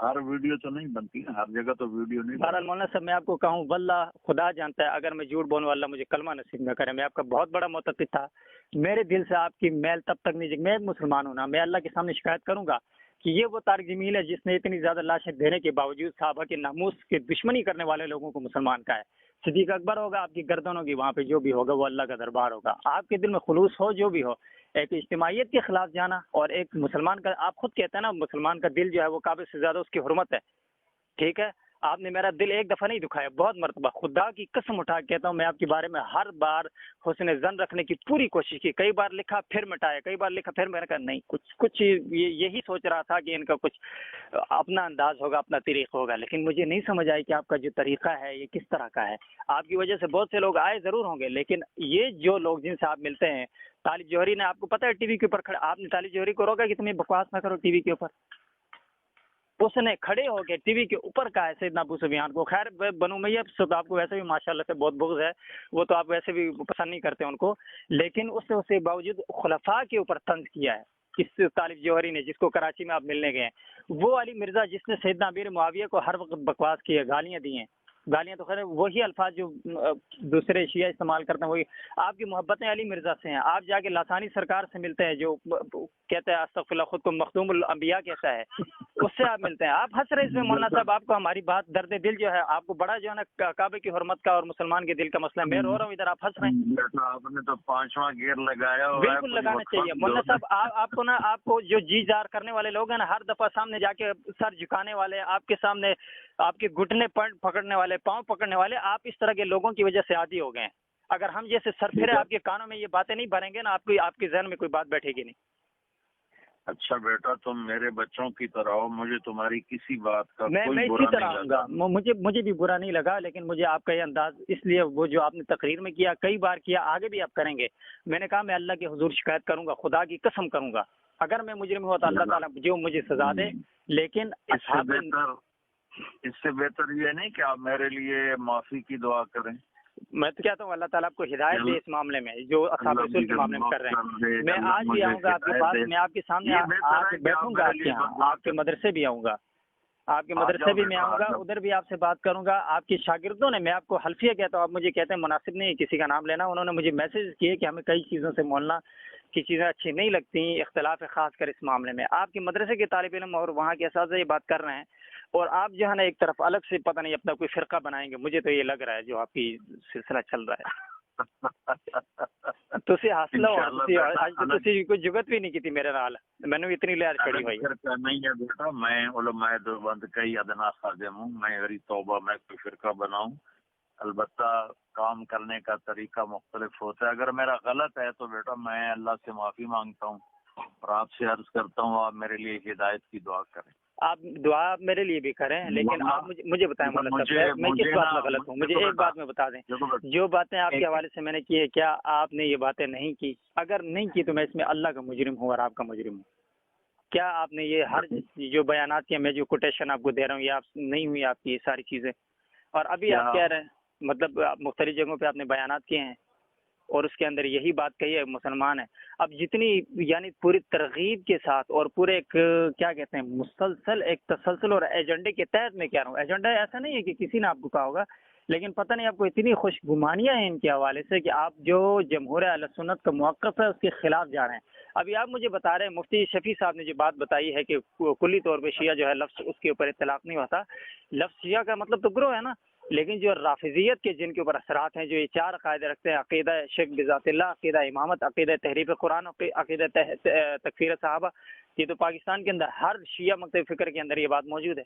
ہر ویڈیو تو نہیں بنتی، ہر جگہ تو ویڈیو نہیں۔ بہرحال مولانا صاحب میں آپ کو کہوں، واللہ خدا جانتا ہے، اگر میں جھوٹ بولوں اللہ مجھے کلمہ نصیب نہ کرے، میں آپ کا بہت بڑا معتقد تھا، میرے دل سے آپ کی میل تب تک نہیں، میں ایک مسلمان ہوں نا، میں اللہ کے سامنے شکایت کروں گا کہ یہ وہ طارق جمیل ہے جس نے اتنی زیادہ لاشیں دینے کے باوجود صحابہ کے ناموس کی دشمنی کرنے والے لوگوں کو مسلمان کا ہے۔ صدیق اکبر ہوگا، آپ کی گردن ہوگی، وہاں پہ جو بھی ہوگا وہ اللہ کا دربار ہوگا۔ آپ کے دل میں خلوص ہو جو بھی ہو، ایک اجتماعیت کے خلاف جانا اور ایک مسلمان کا، آپ خود کہتے ہیں نا مسلمان کا دل جو ہے وہ کعبے سے زیادہ اس کی حرمت ہے، ٹھیک ہے؟ آپ نے میرا دل ایک دفعہ نہیں دکھایا، بہت مرتبہ، خدا کی قسم اٹھا کے کہتا ہوں، میں آپ کے بارے میں ہر بار حسن ظن رکھنے کی پوری کوشش کی، کئی بار لکھا پھر مٹایا، کئی بار لکھا پھر میں نے کہا نہیں، کچھ یہی سوچ رہا تھا کہ ان کا کچھ اپنا انداز ہوگا، اپنا طریقہ ہوگا، لیکن مجھے نہیں سمجھ آئی کہ آپ کا جو طریقہ ہے یہ کس طرح کا ہے۔ آپ کی وجہ سے بہت سے لوگ آئے ضرور ہوں گے، لیکن یہ جو لوگ جن سے آپ ملتے ہیں، طالب جوہری نے، آپ کو پتہ ہے ٹی وی کے اوپر کھڑا، آپ نے طالب جوہری کو روکا کہ تمہیں بکواس نہ کرو ٹی وی کے اوپر؟ اس نے کھڑے ہو کے ٹی وی کے اوپر کہا ہے سیدنا ابو سفیان کو۔ خیر بنو امیہ سے آپ کو ویسے بھی ماشاءاللہ سے بہت بغض ہے، وہ تو آپ ویسے بھی پسند نہیں کرتے ان کو، لیکن اس نے اسے باوجود خلفاء کے اوپر طنز کیا ہے۔ اس طالب جوہری نے، جس کو کراچی میں آپ ملنے گئے ہیں، وہ علی مرزا جس نے سیدنا امیر معاویہ کو ہر وقت بکواس کی ہے، گالیاں دی ہیں، گالیاں تو خیر وہی الفاظ جو دوسرے شیعہ استعمال کرتے ہیں، وہی آپ کی محبتیں علی مرزا سے ہیں۔ آپ جا کے لاسانی سرکار سے ملتے ہیں جو کہتے ہیں استغفر اللہ، خود کو مخدوم الانبیاء کہتا ہے، اس سے آپ ملتے ہیں، آپ ہنس رہے اس میں مولانا صاحب، آپ کو ہماری بات درد دل جو ہے، آپ کو بڑا جو ہے نا کعبے کی حرمت کا اور مسلمان کے دل کا مسئلہ ہے، میں رو رہا ہوں ادھر، آپ ہنس رہے ہیں۔ آپ نے تو 5واں گیئر لگایا ہوا ہے، بالکل لگانا چاہیے مولانا صاحب، آپ کو نا، آپ کو جو جی جار کرنے والے لوگ ہیں نا، ہر دفعہ سامنے جا کے سر جھکانے والے، آپ کے سامنے آپ کے گھٹنے پکڑنے والے، پاؤں پکڑنے والے، آپ اس طرح کے لوگوں کی وجہ سے عادی ہو گئے ہیں۔ اگر ہم جیسے سرفرے آپ کے کانوں میں یہ باتیں نہیں بھریں گے نا، آپ کے ذہن میں کوئی بات بیٹھے گی نہیں۔ اچھا بیٹا، تم میرے بچوں کی طرح ہو، مجھے تمہاری کسی بات کا میں کوئی اسی برا طرح نہیں آؤں لگا۔ گا، مجھے بھی برا نہیں لگا، لیکن مجھے آپ کا یہ انداز اس لیے، وہ جو آپ نے تقریر میں کیا، کئی بار کیا، آگے بھی آپ کریں گے، میں نے کہا میں اللہ کے حضور شکایت کروں گا، خدا کی قسم کروں گا، اگر میں مجرم ہوا تو اللہ تعالیٰ جو مجھے سزا دے، لیکن اس سے بہتر یہ نہیں کہ آپ میرے لیے معافی کی دعا کریں؟ میں تو کہتا ہوں اللہ تعالیٰ آپ کو ہدایت دے اس معاملے میں، جو اصحاب رسول کے معاملے میں کر رہے ہیں۔ میں آج بھی آؤں گا آپ کے پاس، میں آپ کے سامنے آ کے بیٹھوں گا، آپ کے یہاں، آپ کے مدرسے بھی آؤں گا، آپ کے مدرسے بھی میں آؤں گا، ادھر بھی آپ سے بات کروں گا۔ آپ کے شاگردوں نے، میں آپ کو حلفیہ کہتا ہوں، آپ مجھے کہتے ہیں مناسب نہیں کسی کا نام لینا، انہوں نے مجھے میسج کیے کہ ہمیں کئی چیزوں سے مولنا کی چیزیں اچھی نہیں لگتی، اختلاف ہے خاص کر اس معاملے میں۔ آپ کے مدرسے کے طالب علم اور وہاں کے اساتذہ یہ بات کر رہے ہیں، اور آپ جو ہے نا ایک طرف الگ سے پتہ نہیں اپنا کوئی فرقہ بنائیں گے، مجھے تو یہ لگ رہا ہے جو آپ کی سلسلہ چل رہا ہے۔ تسی حاصل ہو، آج تو تسی کوئی جگت بھی نہیں کی تھی میرے نال، میں نے اتنی لہر چڑھی ہوئی نہیں ہے بیٹا، میں علماء دیوبند کا ہی ادنا خادم ہوں، میں میری توبہ میں کوئی فرقہ بناؤں، البتہ کام کرنے کا طریقہ مختلف ہوتا ہے، اگر میرا غلط ہے تو بیٹا میں اللہ سے معافی مانگتا ہوں اور آپ سے عرض کرتا ہوں آپ میرے لیے ہدایت کی دعا کریں۔ آپ دعا میرے لیے بھی کریں، لیکن آپ مجھے بتائیں مولانا صاحب، میں کس بات میں غلط ہوں؟ مجھے ایک بات میں بتا دیں، جو باتیں آپ کے حوالے سے میں نے کی ہے، کیا آپ نے یہ باتیں نہیں کی؟ اگر نہیں کی تو میں اس میں اللہ کا مجرم ہوں اور آپ کا مجرم ہوں۔ کیا آپ نے یہ ہر جو بیانات کیے، میں جو کوٹیشن آپ کو دے رہا ہوں، یہ آپ نہیں ہوئی آپ کی یہ ساری چیزیں؟ اور ابھی آپ کہہ رہے ہیں، مطلب مختلف جگہوں پہ آپ نے بیانات کیے ہیں، اور اس کے اندر یہی بات کہی ہے مسلمان ہے. اب جتنی یعنی پوری ترغیب کے ساتھ اور پورے ایک کیا کہتے ہیں مسلسل ایک تسلسل اور ایجنڈے کے تحت میں کہہ رہا ہوں. ایجنڈا ایسا نہیں ہے کہ کسی نے آپ کو کہا ہوگا، لیکن پتہ نہیں آپ کو اتنی خوش گمانیاں ہیں ان کے حوالے سے کہ آپ جو جمہور اہل سنت کا موقف ہے اس کے خلاف جا رہے ہیں. ابھی آپ مجھے بتا رہے ہیں مفتی شفیع صاحب نے جو بات بتائی ہے کہ کلی طور پہ شیعہ جو ہے لفظ اس کے اوپر اطلاق نہیں ہوتا. لفظ شیعہ کا مطلب تو گروہ ہے نا، لیکن جو رافضیت کے جن کے اوپر اثرات ہیں، جو یہ 4 عقائد رکھتے ہیں، عقیدہ شرک بذات اللہ، عقیدہ امامت، عقیدہ تحریف قرآن، عقیدہ تکفیر صحابہ، یہ تو پاکستان کے اندر ہر شیعہ مکتب فکر کے اندر یہ بات موجود ہے.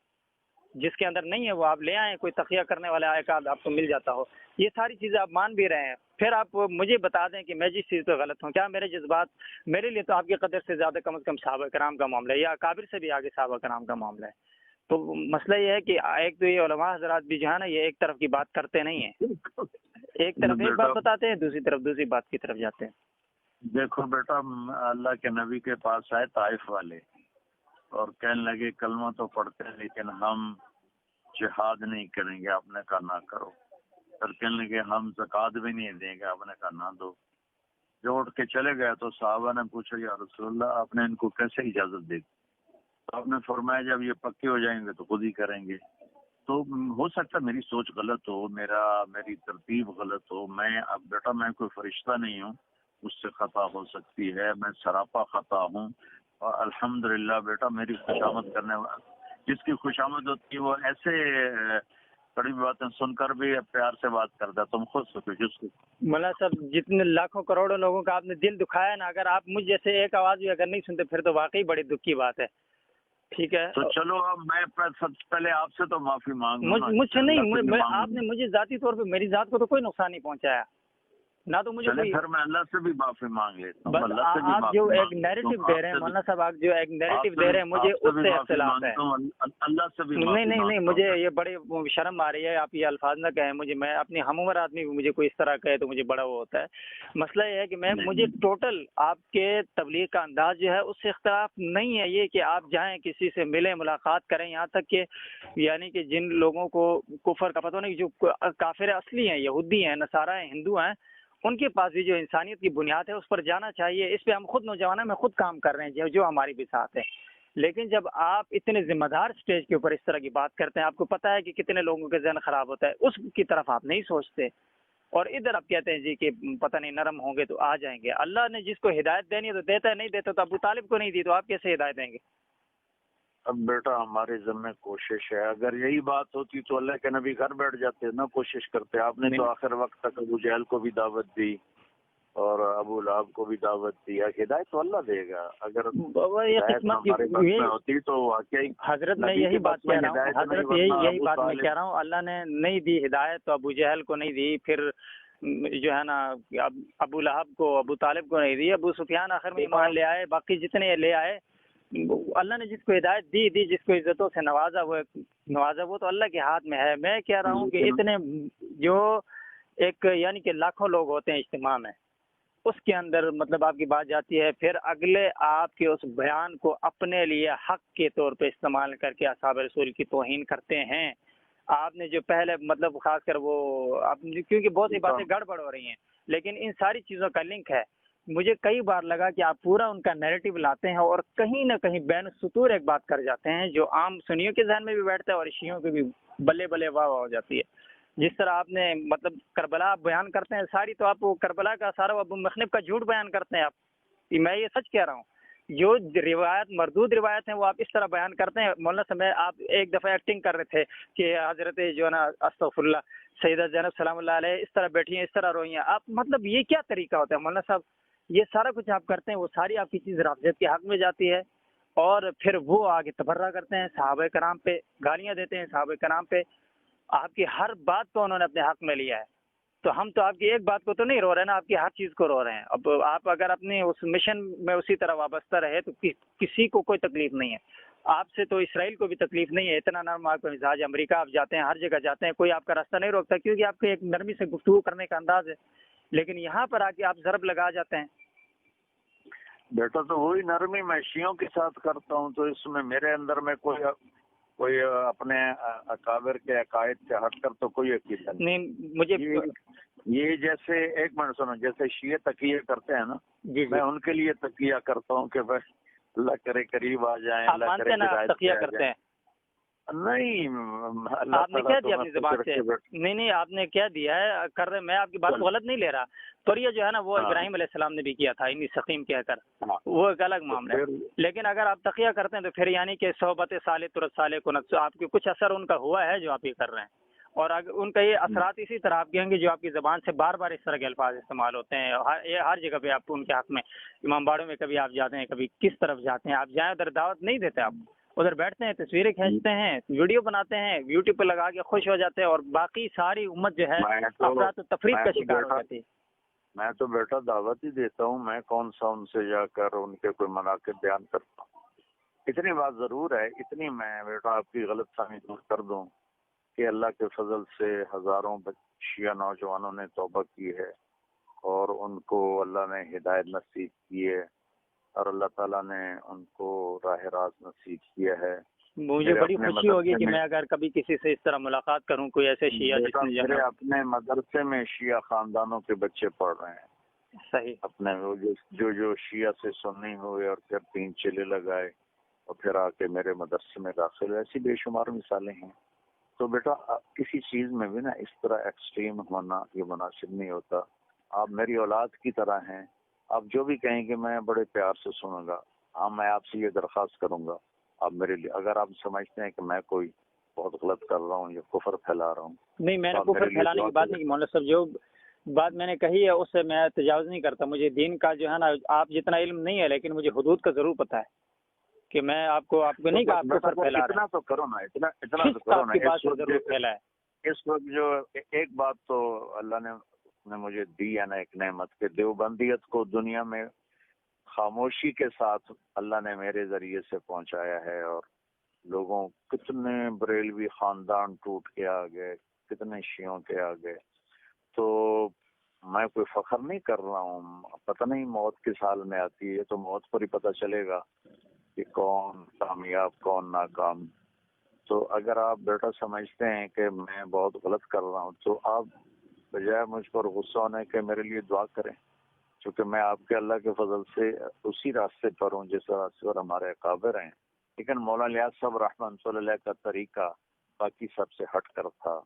جس کے اندر نہیں ہے وہ آپ لے آئیں، کوئی تقیہ کرنے والا آئے گا آپ کو مل جاتا ہو. یہ ساری چیزیں آپ مان بھی رہے ہیں. پھر آپ مجھے بتا دیں کہ میں جس چیز پہ غلط ہوں، کیا میرے جذبات میرے لیے تو آپ کی قدر سے زیادہ کم از کم صحابہ کرام کا معاملہ ہے، یا اکابر سے بھی آگے صحابہ کرام کا معاملہ ہے. تو مسئلہ یہ ہے کہ ایک تو یہ علماء حضرات بھی جو ہے نا یہ ایک طرف کی بات کرتے نہیں ہیں، ایک طرف ایک بات بتاتے ہیں، دوسری طرف دوسری بات کی طرف جاتے ہیں. دیکھو بیٹا، اللہ کے نبی کے پاس آئے طائف والے اور کہنے لگے کلمہ تو پڑھتے ہیں لیکن ہم جہاد نہیں کریں گے. آپ نے کہا نہ کرو. پھر کہنے لگے ہم زکوٰۃ بھی نہیں دیں گے. آپ نے کہا نہ دو. جو اٹھ کے چلے گئے تو صحابہ نے پوچھا یا رسول اللہ آپ نے ان کو کیسے اجازت دی؟ تو آپ نے فرمایا جب یہ پکے ہو جائیں گے تو خود ہی کریں گے. تو ہو سکتا ہے میری سوچ غلط ہو، میری ترتیب غلط ہو. اب بیٹا میں کوئی فرشتہ نہیں ہوں، مجھ سے خطا ہو سکتی ہے، میں سراپا خطا ہوں. اور الحمدللہ بیٹا میری خوشامد کرنے والا جس کی خوشامد ہوتی ہے وہ ایسے بڑی باتیں سن کر بھی پیار سے بات کرتا ہے. تم خود سوچو جس کو مولانا صاحب جتنے لاکھوں کروڑوں لوگوں کا آپ نے دل دکھایا نا، اگر آپ مجھ جیسے ایک آواز بھی اگر نہیں سنتے پھر تو واقعی بڑی دکھ کی بات ہے. ٹھیک ہے تو چلو اب میں سب سے پہلے آپ سے تو معافی مانگوں. مجھ سے نہیں، آپ نے مجھے ذاتی طور پہ میری ذات کو تو کوئی نقصان نہیں پہنچایا نہ تو مجھے کوئی. پھر میں اللہ سے بھی معافی مانگ لیتا ہوں. بس آپ جو ایک نیریٹو دے رہے ہیں مولانا صاحب، آپ جو ایک نیریٹو دے رہے ہیں مجھے اس سے اختلاف ہے. اللہ سے بھی نہیں مجھے یہ بڑے شرم آ رہی ہے. آپ یہ الفاظ نہ کہیں مجھے، میں اپنی ہم عمر آدمی مجھے کوئی اس طرح کہے تو مجھے بڑا وہ ہوتا ہے. مسئلہ یہ ہے کہ مجھے ٹوٹل آپ کے تبلیغ کا انداز جو ہے اس سے اختلاف نہیں ہے. یہ کہ آپ جائیں کسی سے ملیں ملاقات کریں، یہاں تک کہ یعنی کہ جن لوگوں کو کفر کا پتہ نہیں، جو کافر اصلی ہیں، یہودی ہیں، نصارہ ہیں، ہندو ہیں، ان کے پاس بھی جو انسانیت کی بنیاد ہے اس پر جانا چاہیے. اس پہ ہم خود نوجوان میں خود کام کر رہے ہیں جو ہماری بھی ساتھ ہے. لیکن جب آپ اتنے ذمہ دار سٹیج کے اوپر اس طرح کی بات کرتے ہیں، آپ کو پتہ ہے کہ کتنے لوگوں کے ذہن خراب ہوتا ہے، اس کی طرف آپ نہیں سوچتے اور ادھر آپ کہتے ہیں جی کہ پتہ نہیں نرم ہوں گے تو آ جائیں گے. اللہ نے جس کو ہدایت دینی ہے تو دیتا ہے، نہیں دیتا تو ابو طالب کو نہیں دی تو آپ کیسے ہدایت دیں گے؟ اب بیٹا ہمارے ذمہ کوشش ہے. اگر یہی بات ہوتی تو اللہ کے نبی گھر بیٹھ جاتے، نہ کوشش کرتے. آپ نے تو آخر وقت تک ابو جہل کو بھی دعوت دی اور ابو لہب کو بھی دعوت دی. ہدایت تو اللہ دے گا. اگر ہوتی تو واقعی حضرت میں یہی بات کہہ رہا ہوں، حضرت یہی بات میں کہہ رہا ہوں. اللہ نے نہیں دی ہدایت تو ابو جہل کو نہیں دی، پھر جو ہے نا ابو لہب کو، ابو طالب کو نہیں دی. ابو سفیان آخر میں ایمان لے آئے، باقی جتنے لے آئے. اللہ نے جس کو ہدایت دی، جس کو عزتوں سے نوازا وہ تو اللہ کے ہاتھ میں ہے. میں کہہ رہا ہوں کہ اتنے جو ایک یعنی کہ لاکھوں لوگ ہوتے ہیں اجتماع میں، اس کے اندر مطلب آپ کی بات جاتی ہے، پھر اگلے آپ کے اس بیان کو اپنے لیے حق کے طور پہ استعمال کر کے اصحاب رسول کی توہین کرتے ہیں. آپ نے جو پہلے مطلب خاص کر وہ کیونکہ بہت سی باتیں گڑبڑ ہو رہی ہیں، لیکن ان ساری چیزوں کا لنک ہے. مجھے کئی بار لگا کہ آپ پورا ان کا نیریٹو لاتے ہیں اور کہیں نہ کہیں بین السطور ایک بات کر جاتے ہیں جو عام سنیوں کے ذہن میں بھی بیٹھتا ہے اور شیعوں کے بھی بلے بلے واہ واہ ہو جاتی ہے. جس طرح آپ نے مطلب کربلا بیان کرتے ہیں ساری، تو آپ وہ کربلا کا سارا ابو مخنف کا جھوٹ بیان کرتے ہیں. آپ میں یہ سچ کہہ رہا ہوں، جو روایت مردود روایت ہیں وہ آپ اس طرح بیان کرتے ہیں. مولانا صاحب آپ ایک دفعہ ایکٹنگ کر رہے تھے کہ حضرت جو ہے نا استغفر اللہ سیدہ زینب سلام اللہ علیہ اس طرح بیٹھی ہیں، اس طرح روئی ہیں. آپ مطلب یہ کیا طریقہ ہوتا ہے مولانا صاحب؟ یہ سارا کچھ آپ کرتے ہیں، وہ ساری آپ کی چیز رافضیت کے حق میں جاتی ہے اور پھر وہ آگے تبرہ کرتے ہیں، صحابہ کرام پہ گالیاں دیتے ہیں، صحابہ کرام پہ آپ کی ہر بات کو انہوں نے اپنے حق میں لیا ہے. تو ہم تو آپ کی ایک بات کو تو نہیں رو رہے نا، آپ کی ہر چیز کو رو رہے ہیں. اب آپ اگر اپنے اس مشن میں اسی طرح وابستہ رہے تو کسی کو کوئی تکلیف نہیں ہے. آپ سے تو اسرائیل کو بھی تکلیف نہیں ہے، اتنا نرم آپ کا مزاج. امریکہ آپ جاتے ہیں، ہر جگہ جاتے ہیں، کوئی آپ کا راستہ نہیں روکتا کیونکہ آپ کے ایک نرمی سے گفتگو کرنے کا انداز ہے. لیکن یہاں پر آ کے آپ ضرب لگا جاتے ہیں. بیٹا تو وہی نرمی میں شیعوں کے ساتھ کرتا ہوں، تو اس میں میرے اندر میں کوئی اپنے اکابر کے عقائد سے ہٹ کر تو کوئی عقیدہ نہیں. مجھے یہ جیسے ایک منٹ سنو، جیسے شیعہ تقیہ کرتے ہیں نا، جی میں ان کے لیے تقیہ کرتا ہوں کہ بس اللہ کرے قریب آ جائیں، آپ اللہ مانتے کرے ہیں نا آپ ہدایت تقیہ پہ آ کرتے جائیں۔ ہیں؟ نہیں، اللہ آپ نے تعالیٰ کہہ تو دیا میں اپنی خوش زبان رکھے سے، بیٹھا۔ نہیں آپ نے کہہ دیا ہے کر رہے، میں آپ کی بات کو غلط نہیں لے رہا، تو یہ جو ہے نا وہ ہاں۔ ابراہیم علیہ السلام نے بھی کیا تھا انی سقیم کہہ کر، ہاں۔ وہ ایک الگ معاملہ ہے۔ پھر لیکن اگر آپ تقیہ کرتے ہیں تو پھر یعنی کہ صحبت صالح ترت صالح کنت، آپ کے کچھ اثر ان کا ہوا ہے جو آپ یہ کر رہے ہیں، اور اگر ان کا یہ اثرات اسی طرح آپ کے ہوں گے جو آپ کی زبان سے بار بار اس طرح کے الفاظ استعمال ہوتے ہیں، ہر جگہ پہ آپ ان کے حق میں، امام باڑوں میں کبھی آپ جاتے ہیں، کبھی کس طرف جاتے ہیں، آپ جائیں ادھر دعوت نہیں دیتے، آپ ادھر بیٹھتے ہیں، تصویریں کھینچتے ہیں، ویڈیو بناتے ہیں، یوٹیوب پہ لگا کے خوش ہو جاتے ہیں، اور باقی ساری امت جو ہے افراط و تفریق کا شکار ہو جاتی ہے۔ میں تو بیٹا دعوت ہی دیتا ہوں، میں کون سا ان سے جا کر ان کے کوئی مناقب بیان کرتا ہوں۔ اتنی بات ضرور ہے، اتنی میں بیٹا آپ کی غلط فہمی دور کر دوں کہ اللہ کے فضل سے ہزاروں شیعہ نوجوانوں نے توبہ کی ہے، اور ان کو اللہ نے ہدایت نصیب کی ہے، اور اللہ تعالیٰ نے ان کو راہ راست نصیب کیا ہے۔ مجھے بڑی خوشی ہوگی کہ میں اگر کبھی کسی سے اس طرح ملاقات کروں، کوئی ایسے شیعہ جس نے میرے اپنے مدرسے میں شیعہ خاندانوں کے بچے پڑھ رہے ہیں، صحیح اپنے جو شیعہ سے سنی ہوئے اور پھر 3 چلے لگائے اور پھر آ کے میرے مدرسے میں داخل ہوئے، ایسی بے شمار مثالیں ہیں۔ تو بیٹا کسی چیز میں بھی نا اس طرح ایکسٹریم ہونا یہ مناسب نہیں ہوتا۔ آپ میری اولاد کی طرح ہیں، آپ جو بھی کہیں گے میں بڑے پیار سے سنوں گا۔ ہاں، میں آپ سے یہ درخواست کروں گا، آپ میرے لیے اگر آپ سمجھتے ہیں کہ میں کوئی بہت غلط کر رہا ہوں یا کفر پھیلا رہا ہوں، نہیں، میں نے کفر پھیلانے کی بات نہیں کی مولانا صاحب، جو بات میں نے کہی ہے اس سے میں تجاوز نہیں کرتا، مجھے دین کا جو ہے نا آپ جتنا علم نہیں ہے، لیکن مجھے حدود کا ضرور پتہ ہے کہ میں آپ کو نہیں کہا آپ کفر پھیلا رہے ہیں، اتنا تو کرو نا، اتنا تو کرو آپ کی بات سے ضرور نا۔ پھیلا ہے۔ اس وقت جو ایک بات تو اللہ نے مجھے دی ہے نا، ایک نعمت کہ دیوبندیت کو دنیا میں خاموشی کے ساتھ اللہ نے میرے ذریعے سے پہنچایا ہے، اور لوگوں کتنے بریلوی خاندان ٹوٹ کے آ گئے، کتنے شیعوں کے آ گئے۔ تو میں کوئی فخر نہیں کر رہا ہوں، پتہ نہیں موت کس حال میں آتی ہے، تو موت پر ہی پتہ چلے گا کہ کون کامیاب کون ناکام۔ تو اگر آپ بیٹا سمجھتے ہیں کہ میں بہت غلط کر رہا ہوں تو آپ بجائے مجھ پر غصہ ہونے کے میرے لیے دعا کریں، کیونکہ میں آپ کے اللہ کے فضل سے اسی راستے پر ہوں جس راستے پر ہمارے اکابر ہیں۔ لیکن مولانا الیاس صاحب رحمۃ اللہ علیہ کا طریقہ باقی سب سے ہٹ کر تھا،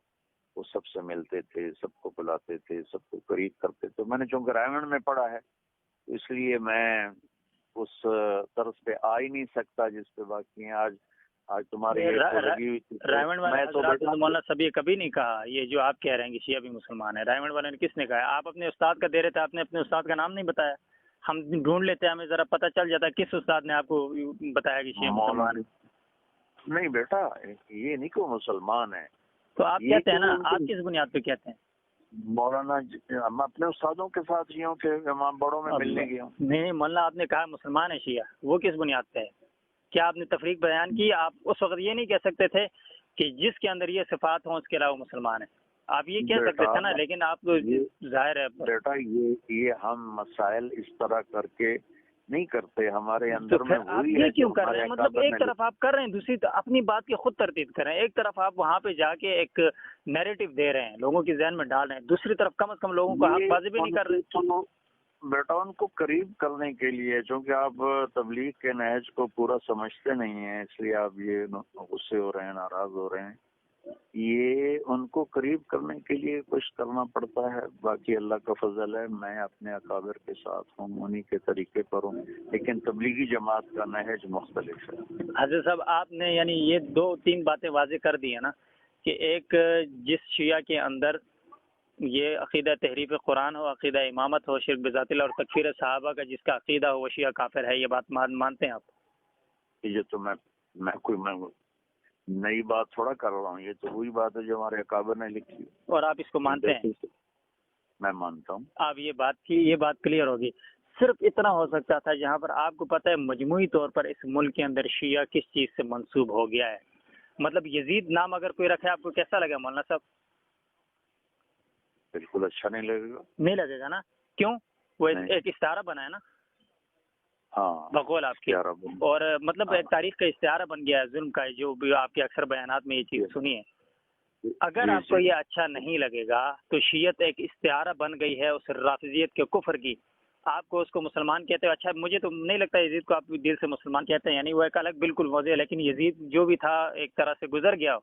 وہ سب سے ملتے تھے، سب کو بلاتے تھے، سب کو قریب کرتے تھے۔ میں نے چونکہ رائمنڈ میں پڑھا ہے اس لیے میں اس طرز پہ آ ہی نہیں سکتا جس پہ باقی ہیں۔ آج تمہاری لگی ہوئی تھی، رائمنڈ والے میں تو حضرات مولانا صاحب یہ کبھی نہیں کہا، یہ جو آپ کہہ رہے ہیں کہ شیعہ بھی مسلمان ہے، رائمنڈ والے نے کس نے کہا ہے؟ آپ اپنے استاد کا دے رہے تھے، آپ نے اپنے استاد کا نام نہیں بتایا، ہم ڈھونڈ لیتے ہیں، ہمیں ذرا پتہ چل جاتا ہے کس استاد نے آپ کو بتایا کہ شیعہ مسلمان ہے۔ نہیں بیٹا، یہ نہیں کہ وہ مسلمان ہے، تو آپ کہتے ہیں نا، آپ کس بنیاد پہ کہتے ہیں؟ مولانا میں اپنے استادوں کے ساتھ یہ ہوں کہ امام بڑوں میں ملنے گیا ہوں۔ نہیں مولانا، آپ نے کہا مسلمان ہے شیعہ، وہ کس بنیاد پہ ہے؟ کیا آپ نے تفریق بیان کی؟ آپ اس وقت یہ نہیں کہہ سکتے تھے کہ جس کے اندر یہ صفات ہوں اس کے علاوہ مسلمان ہے، آپ یہ کہہ سکتے تھے نا، لیکن آپ تو ظاہر ہے بیٹا یہ ہم مسائل اس طرح کر کے نہیں کرتے، ہمارے اندر میں وہی ہے۔ یہ کیوں کر رہے ہیں؟ مطلب ایک طرف آپ کر رہے ہیں، دوسری اپنی بات کی خود تردید کر رہے ہیں، ایک طرف آپ وہاں پہ جا کے ایک نیریٹو دے رہے ہیں، لوگوں کی ذہن میں ڈال رہے ہیں، دوسری طرف کم از کم لوگوں کو حق بازی بھی نہیں کر رہے۔ بیٹا ان کو قریب کرنے کے لیے، چونکہ آپ تبلیغ کے نہج کو پورا سمجھتے نہیں ہیں، اس لیے آپ یہ غصے ہو رہے ہیں، ناراض ہو رہے ہیں۔ یہ ان کو قریب کرنے کے لیے کچھ کرنا پڑتا ہے، باقی اللہ کا فضل ہے، میں اپنے اکابر کے ساتھ ہوں، انہی کے طریقے پر ہوں، لیکن تبلیغی جماعت کا نہج مختلف ہے۔ حضرت صاحب آپ نے یعنی یہ 2-3 باتیں واضح کر دی ہیں نا، کہ ایک جس شیعہ کے اندر یہ عقیدہ تحریف قرآن ہو، عقیدہ امامت ہو، شرک بذات اللہ اور تکفیر صحابہ کا جس کا عقیدہ ہو وہ شیعہ کافر ہے، یہ بات مانتے ہیں آپ؟ یہ تو میں کوئی نئی بات تھوڑا کر رہا ہوں، یہ تو وہی بات ہے جو ہمارے اکابر نے لکھی اور آپ اس کو مانتے ہیں؟ میں مانتا ہوں۔ آپ یہ بات کلیئر ہوگی۔ صرف اتنا ہو سکتا تھا جہاں پر آپ کو پتہ ہے مجموعی طور پر اس ملک کے اندر شیعہ کس چیز سے منسوب ہو گیا ہے، مطلب یزید نام اگر کوئی رکھے آپ کو کیسا لگا مولانا صاحب؟ بالکل اچھا نہیں لگے گا۔ نہیں لگے گا نا؟ کیوں؟ وہ ایک استعارہ بنا ہے نا، ہاں بقول آپ کی، اور مطلب ایک تاریخ کا استعارہ بن گیا ہے ظلم کا، جو بھی آپ کے اکثر بیانات میں یہ چیز سنی ہے۔ اگر آپ کو یہ اچھا نہیں لگے گا تو شیعت ایک استعارہ بن گئی ہے اس رافضیت کے کفر کی. آپ کو اس کو مسلمان کہتے ہو. اچھا مجھے تو نہیں لگتا یزید کو آپ دل سے مسلمان کہتے ہیں، یعنی وہ ایک الگ بالکل موضوع ہے. لیکن یزید جو بھی تھا ایک طرح سے گزر گیا،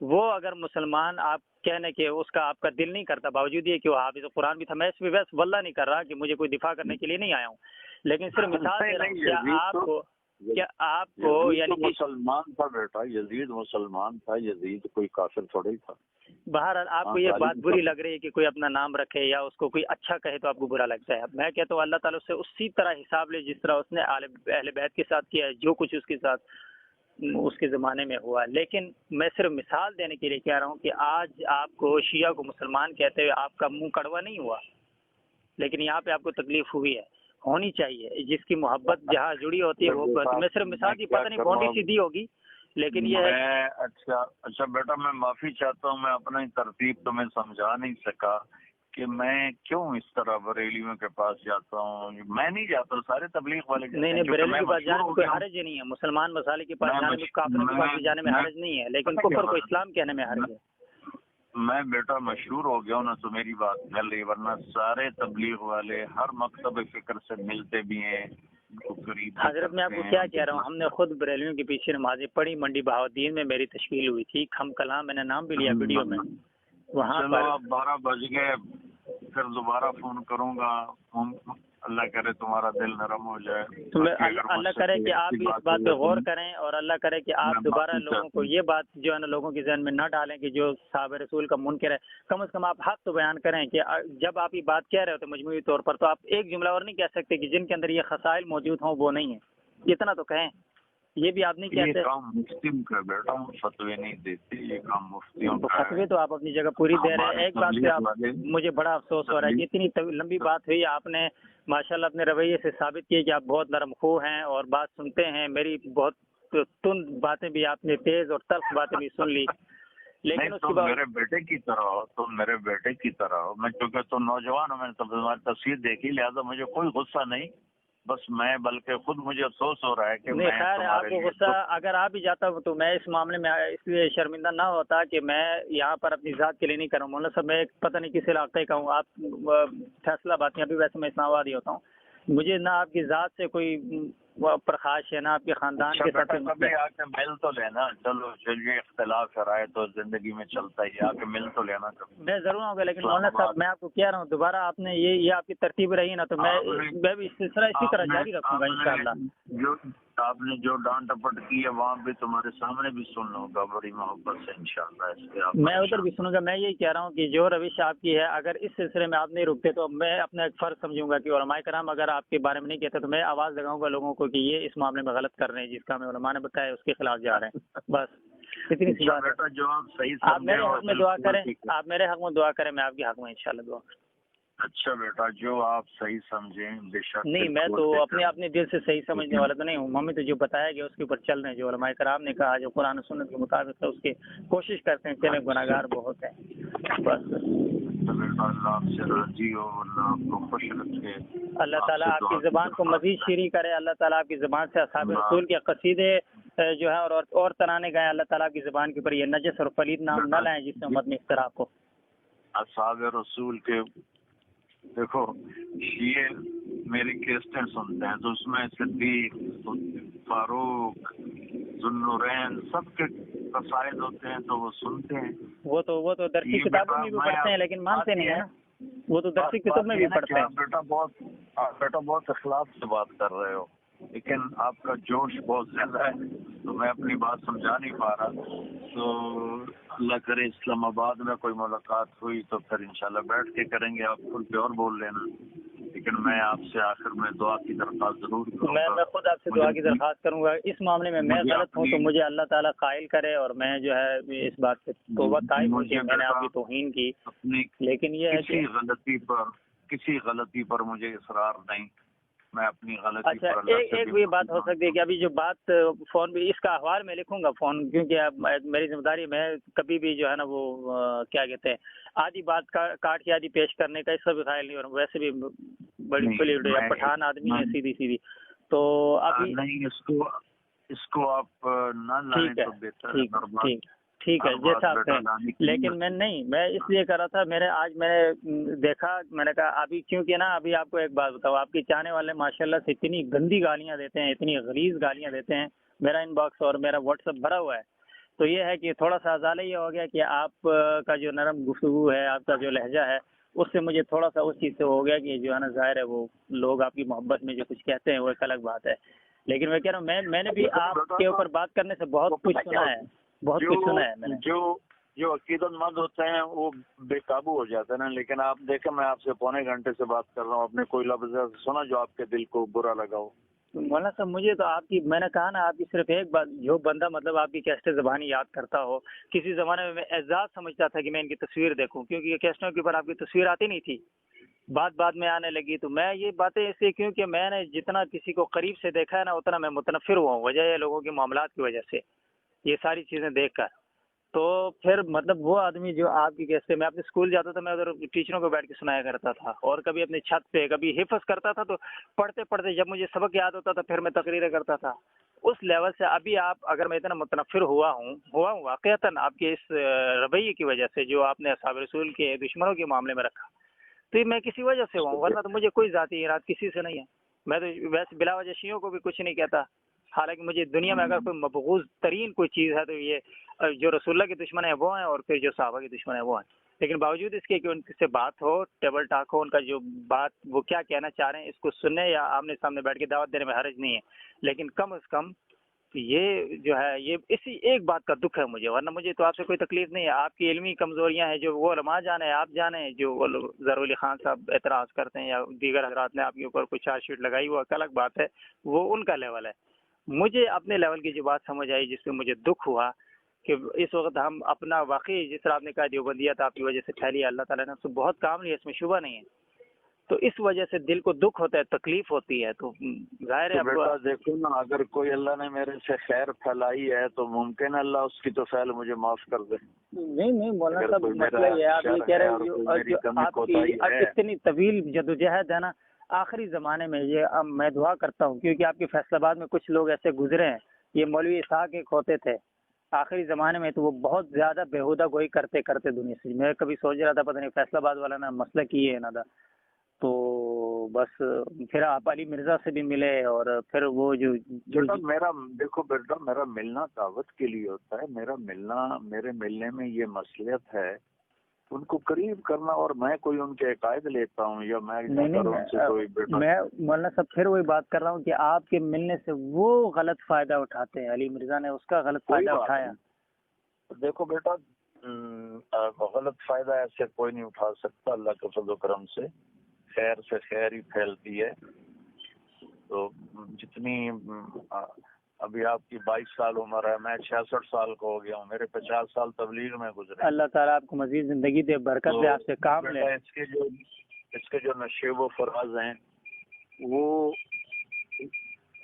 وہ اگر مسلمان آپ کہنے کہ اس کا آپ کا دل نہیں کرتا، باوجود یہ کہ وہ حافظ قرآن بھی تھا. میں اس پہ بس واللہ نہیں کر رہا کہ مجھے کوئی دفاع کرنے کے لیے نہیں آیا ہوں، لیکن صرف مثال دے رہا ہوں. کیا آپ کو یعنی مسلمان تھا بیٹا، یزید مسلمان تھا، یزید کوئی کافر تھوڑا ہی تھا. بہرحال آپ کو یہ بات بری لگ رہی ہے کہ کوئی اپنا نام رکھے یا اس کو کوئی اچھا کہے تو آپ کو برا لگتا ہے. میں کہتا ہوں اللہ تعالیٰ سے اسی طرح حساب لے جس طرح اس نے اہل بیت کے ساتھ کیا ہے، جو کچھ اس کے ساتھ اس کے زمانے میں ہوا. لیکن میں صرف مثال دینے کے لیے کہہ رہا ہوں کہ آج آپ کو شیعہ کو مسلمان کہتے ہوئے آپ کا منہ کڑوا نہیں ہوا، لیکن یہاں پہ آپ کو تکلیف ہوئی ہے. ہونی چاہیے، جس کی محبت جہاں جڑی ہوتی ہے وہ. میں صرف مثال دی، پتہ نہیں بونڈی سیدھی ہوگی، لیکن یہ ہے. اچھا بیٹا، میں معافی چاہتا ہوں، میں اپنا ہی ترتیب تمہیں سمجھا نہیں سکا کہ میں کیوں اس طرح بریلیوں کے پاس جاتا ہوں. میں نہیں جاتا، سارے تبلیغ والے نہیں بریلی کے پاس جانے میں کوئی حرج نہیں ہے، مسلمان مسالے کے پاس جانے میں، کافروں کے پاس جانے میں حرج نہیں ہے، لیکن کفر کو اسلام کہنے میں حرج ہے. میں بیٹا مشہور ہو گیا ہوں نا تو میری بات چل رہی، ورنہ سارے تبلیغ والے ہر مکتب فکر سے ملتے بھی ہیں. حضرت میں آپ کو کیا کہہ رہا ہوں، ہم نے خود بریلیوں کے پیچھے نمازیں پڑھی. منڈی بہاؤدین میں میری تشکیل ہوئی تھی، کھم کلام میں نے نام بھی لیا ویڈیو میں. وہاں پر 12 بج گئے، پھر دوبارہ فون کروں گا. اللہ کرے تمہارا دل نرم ہو جائے. اللہ کرے کہ آپ بھی اس بات پہ غور کریں، اور اللہ کرے کہ آپ دوبارہ لوگوں کو یہ بات جو ہے نا لوگوں کے ذہن میں نہ ڈالیں کہ جو صحابہ رسول کا منکر ہے. کم از کم آپ حق تو بیان کریں کہ جب آپ یہ بات کہہ رہے ہو تو مجموعی طور پر تو آپ ایک جملہ اور نہیں کہہ سکتے کہ جن کے اندر یہ خصائل موجود ہوں وہ نہیں ہیں. اتنا تو کہیں. یہ بھی آپ نہیں کہتے. یہ کام مفتیوں کا بیٹا، فتوے نہیں دیتے، یہ کام مفتیوں کا ہے. فتوے تو آپ اپنی جگہ پوری دے رہے ہیں. ایک بات پہ آپ مجھے بڑا افسوس ہو رہا ہے کہ اتنی لمبی بات ہوئی، آپ نے ماشاءاللہ اپنے رویے سے ثابت کیے کہ آپ بہت نرم خو ہیں اور بات سنتے ہیں. میری بہت تند باتیں بھی آپ نے تیز اور تلخ باتیں بھی سن لی، لیکن اس کے بعد میرے بیٹے کی طرح ہو، تم میرے بیٹے کی طرح ہو. میں چونکہ تم نوجوان ہو، میں نے تمہاری تصویر دیکھی، لہٰذا مجھے کوئی غصہ نہیں، بس میں بلکہ خود مجھے افسوس ہو رہا ہے کہ نہیں. خیر ہے، آپ کو غصہ اگر آپ بھی جاتا ہوں تو میں اس معاملے میں اس لیے شرمندہ نہ ہوتا کہ میں یہاں پر اپنی ذات کے لیے نہیں کروں. مولانا صاحب میں پتہ نہیں کس علاقے کا ہوں، آپ فیصلہ بات ابھی ویسے میں اسلام آباد ہی ہوتا ہوں. مجھے نہ آپ کی ذات سے کوئی پرخاش ہے، نہ آپ کے خاندان کے ساتھ. آ کے مل تو لینا. چلو چلیے، اختلاف رائے تو زندگی میں چلتا ہی، آ کے مل تو لینا. میں ضرور آؤں گا، لیکن مولانا صاحب میں آپ کو کہہ رہا ہوں دوبارہ آپ نے یہ آپ کی ترتیب رہی نا تو میں بھی سلسلہ اسی طرح جاری رکھوں گا انشاءاللہ. جو آپ نے جو ڈانٹ ٹپٹ کی ہے وہاں بھی تمہارے سامنے بھی سن لوں گا بڑی محبت سے انشاءاللہ. میں ادھر بھی سنوں گا. میں یہی کہہ رہا ہوں کہ جو روش آپ کی ہے، اگر اس سلسلے میں آپ نہیں رکتے تو میں اپنا ایک فرض سمجھوں گا کہ علماء کرام اگر آپ کے بارے میں نہیں کہتے تو میں آواز لگاؤں گا لوگوں کو کہ یہ اس معاملے میں غلط کر رہے ہیں، جس کا ہمیں علماء نے بتایا اس کے خلاف جا رہے ہیں. بس اتنی سی بات ہے. جو آپ صحیح آپ میرے حق میں دعا کریں، آپ میرے حق میں دعا کریں، میں آپ کے حق میں انشاءاللہ دعا کروں. اچھا بیٹا، جو آپ صحیح سمجھیں بے شک. نہیں، میں تو اپنے دل سے صحیح سمجھنے والا تو نہیں ہوں. ہمیں تو جو بتایا گیا اس کے اوپر چل رہے ہیں، جو علماء کرام نے کہا، جو قرآن و سنت کے مطابق ہے اس کی کوشش کرتے ہیں. چلے گناہ گار بہت ہیں بس. اللہ آپ سے راضی ہو، اللہ آپ کو خوش رکھے. اللہ تعالیٰ آپ کی زبان کو مزید شیریں کرے. اللہ تعالیٰ آپ کی زبان سے اصحاب رسول کے قصیدے جو ہے اور ترانے گئے. اللہ تعالیٰ کی زبان کے اوپر یہ نجس اور پلید نام نہ لائیں جس سے امت میں اختلاف ہو. اصحاب رسول کے دیکھو، شیعہ میری کیسٹیں سنتے ہیں تو اس میں صدیق، فاروق، ذوالنورین سب کے قصائد ہوتے ہیں تو وہ سنتے ہیں. وہ تو درسی کتابوں میں بھی پڑھتے ہیں لیکن مانتے نہیں ہیں. وہ تو درسی کتاب میں بھی پڑھتے ہیں. بیٹا بہت اخلاق سے بات کر رہے ہو، لیکن آپ کا جوش بہت زیادہ ہے تو میں اپنی بات سمجھا نہیں پا رہا. تو اللہ کرے اسلام آباد میں کوئی ملاقات ہوئی تو پھر انشاءاللہ بیٹھ کے کریں گے. آپ کھل کے اور بول لینا، لیکن میں آپ سے آخر میں دعا کی درخواست ضرور کروں گا. میں خود آپ سے دعا کی درخواست کروں گا. اس معاملے میں غلط ہوں تو مجھے اللہ تعالیٰ قائل کرے اور میں جو ہے اس بات سے توبہ طائب ہوں کہ میں نے آپ کی توہین کی. لیکن یہ ہے کہ کسی غلطی پر مجھے اصرار نہیں، میں اپنی غلطی. اچھا، ایک بھی بات ہو سکتی ہے کہ ابھی جو بات فون بھی اس کا احوال میں لکھوں گا فون، کیونکہ اب میری ذمہ داری میں کبھی بھی جو ہے نا وہ کیا کہتے ہیں آدھی بات کاٹ کے آدھی پیش کرنے کا اس کا بھی خیال نہیں. اور ویسے بھی بڑی کھلی پٹھان آدمی ہے سیدھی تو ابھی نہیں، اس کو آپ نہ لائیں تو بہتر ہے. ٹھیک ہے جیسا آپ کہیں، لیکن میں اس لیے کر رہا تھا، میں نے دیکھا، میں نے کہا ابھی کیونکہ نا ابھی آپ کو ایک بات بتاؤ، آپ کے چاہنے والے ماشاءاللہ سے اتنی گندی گالیاں دیتے ہیں، اتنی غلیظ گالیاں دیتے ہیں، میرا ان باکس اور میرا واٹس ایپ بھرا ہوا ہے. تو یہ ہے کہ تھوڑا سا ازالہ یہ ہو گیا کہ آپ کا جو نرم گفتگو ہے، آپ کا جو لہجہ ہے، اس سے مجھے تھوڑا سا اس چیز سے ہو گیا کہ جو ہے نا ظاہر ہے وہ لوگ آپ کی محبت میں جو کچھ کہتے ہیں وہ ایک الگ بات ہے. لیکن میں کہہ رہا ہوں میں نے بھی آپ کے اوپر بات کرنے سے بہت کچھ سنا ہے، بہت کچھ سنا ہے میں نے. جو عقیدت مند ہوتے ہیں وہ بے قابو ہو جاتے ہیں نا. لیکن آپ دیکھیں میں آپ سے پونے گھنٹے سے بات کر رہا ہوں، آپ نے کوئی لفظ سنا جو آپ کے دل کو برا لگا ہو؟ مولانا صاحب مجھے تو آپ کی، میں نے کہا نا آپ کی صرف ایک بات، جو بندہ مطلب آپ کی کیسٹیں زبانی یاد کرتا ہو، کسی زمانے میں اعزاز سمجھتا تھا کہ میں ان کی تصویر دیکھوں، کیونکہ یہ کیسٹوں کے اوپر آپ کی تصویر آتی نہیں تھی، بعد میں آنے لگی. تو میں یہ باتیں اس لیے کیونکہ میں نے جتنا کسی کو قریب سے دیکھا ہے نا اتنا میں متنفر ہوا ہوں، وجہ ہے لوگوں کے معاملات کی وجہ سے، یہ ساری چیزیں دیکھ کر. تو پھر مطلب وہ آدمی جو آپ کی کیسے، میں اپنے اسکول جاتا تھا، میں ادھر ٹیچروں کو بیٹھ کے سنایا کرتا تھا، اور کبھی اپنے چھت پہ کبھی حفظ کرتا تھا. تو پڑھتے جب مجھے سبق یاد ہوتا تھا پھر میں تقریریں کرتا تھا. اس لیول سے ابھی آپ اگر میں اتنا متنفر ہوا ہوں واقعتاً آپ کے اس رویے کی وجہ سے جو آپ نے اصحاب رسول کے دشمنوں کے معاملے میں رکھا، تو یہ میں کسی وجہ سے ہوا ہوں، ورنہ تو مجھے کوئی ذاتی ارادہ کسی سے نہیں ہے. میں تو ویسے بلا وجہ شیعوں کو بھی کچھ نہیں کہتا، حالانکہ مجھے دنیا میں اگر کوئی مبغوض ترین کوئی چیز ہے تو یہ جو رسول اللہ کے دشمن ہیں وہ ہیں، اور پھر جو صحابہ کے دشمن ہیں وہ ہیں. لیکن باوجود اس کے کہ ان سے بات ہو، ٹیبل ٹاک ہو، ان کا جو بات وہ کیا کہنا چاہ رہے ہیں اس کو سننے یا آمنے سامنے بیٹھ کے دعوت دینے میں حرج نہیں ہے. لیکن کم از کم یہ جو ہے یہ اسی ایک بات کا دکھ ہے مجھے، ورنہ مجھے تو آپ سے کوئی تکلیف نہیں ہے. آپ کی علمی کمزوریاں ہیں جو وہ علماء جانے، آپ جانے، جو وہ ظہور علی خان صاحب اعتراض کرتے ہیں یا دیگر حضرات نے آپ کے اوپر کوئی چارج شیٹ لگائی، وہ الگ بات ہے، وہ ان کا لیول ہے. مجھے اپنے لیول کی جو بات سمجھ آئی جس پہ مجھے دکھ ہوا کہ اس وقت ہم اپنا واقعی جس طرح آپ نے کہا دیوبندیت آپ کی وجہ سے پھیلی ہے، اللہ تعالیٰ نے اس کو بہت کام لیا، اس میں شبہ نہیں ہے. تو اس وجہ سے دل کو دکھ ہوتا ہے، تکلیف ہوتی ہے. تو ظاہر ہے بیٹا دیکھو نا، اگر کوئی اللہ نے میرے سے خیر پھیلائی ہے تو ممکن ہے اللہ اس کی تو فعل مجھے معاف کر دے. نہیں مولانا صاحب مسئلہ یہ ہے، آپ یہ کہہ رہے ہیں آپ کی اتنی طویل جدوجہد ہے نا، آخری زمانے میں یہ میں دعا کرتا ہوں کیونکہ آپ کے فیصل آباد میں کچھ لوگ ایسے گزرے ہیں، یہ مولوی اسحاق ایک ہوتے تھے آخری زمانے میں، تو وہ بہت زیادہ بےہودہ گوئی کرتے دنیا سے. میں کبھی سوچ رہا تھا پتہ نہیں فیصل آباد والا نا مسئلہ کی ہے نا تھا. تو بس پھر آپ علی مرزا سے بھی ملے، اور پھر وہ جو میرا دیکھو بیٹا، میرا ملنا دعوت کے لیے ہوتا ہے. میرے ملنے میں یہ مصلحت ہے ان کو قریب کرنا، اور میں کوئی ان کے عقائد لیتا ہوں یا میں مولانا صاحب پھر وہی بات کر رہا ہوں کہ آپ کے ملنے سے وہ غلط فائدہ اٹھاتے ہیں. علی مرزا نے اس کا غلط فائدہ اٹھایا. دیکھو بیٹا، غلط فائدہ ایسے کوئی نہیں اٹھا سکتا. اللہ کے فضل و کرم سے خیر سے خیر ہی پھیلتی ہے. تو جتنی ابھی آپ کی 22 سال عمر ہے، میں 66 سال کا ہو گیا ہوں، میرے 50 سال تبلیغ میں گزرے. اللہ تعالیٰ آپ کو مزید زندگی دے، برکت دے، آپ سے کام لے. اس کے جو نشیب و فراز ہیں وہ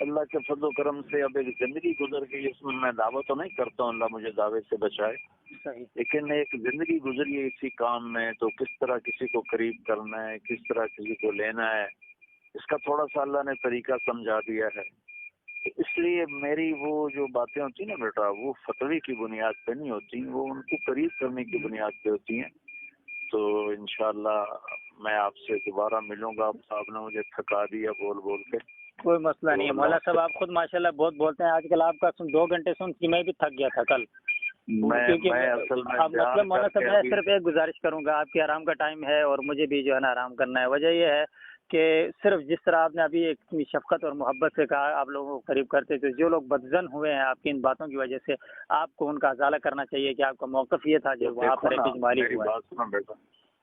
اللہ کے فضل و کرم سے اب ایک زندگی گزر گئی. اس میں دعویٰ تو نہیں کرتا ہوں، اللہ مجھے دعوے سے بچائے، لیکن ایک زندگی گزری ہے اسی کام میں. تو کس طرح کسی کو قریب کرنا ہے، کس طرح کسی کو لینا ہے، اس کا تھوڑا سا اللہ نے طریقہ سمجھا دیا ہے. اس لیے میری وہ جو باتیں ہوتی ہیں نا بیٹا، وہ فتوی کی بنیاد پہ نہیں ہوتی، وہ ان کو قریب کرنے کی بنیاد پہ ہوتی ہیں. تو انشاءاللہ میں آپ سے دوبارہ ملوں گا. آپ نے مجھے تھکا دیا بول کے. کوئی مسئلہ نہیں ہے مولانا صاحب، آپ خود ماشاءاللہ بہت بولتے ہیں. آج کل آپ کا 2 گھنٹے سن کے میں بھی تھک گیا تھا کل. مطلب مولانا صاحب میں صرف ایک گزارش کروں گا، آپ کے آرام کا ٹائم ہے اور مجھے بھی جو ہے نا آرام کرنا ہے. وجہ یہ ہے کہ صرف جس طرح آپ نے ابھی ایک شفقت اور محبت سے کہا آپ لوگوں کو قریب کرتے تھے، جو لوگ بدزن ہوئے ہیں آپ کی ان باتوں کی وجہ سے، آپ کو ان کا ازالہ کرنا چاہیے کہ آپ کا موقف یہ تھا جو وہاں پر ایک اجمالی ہوا ہے.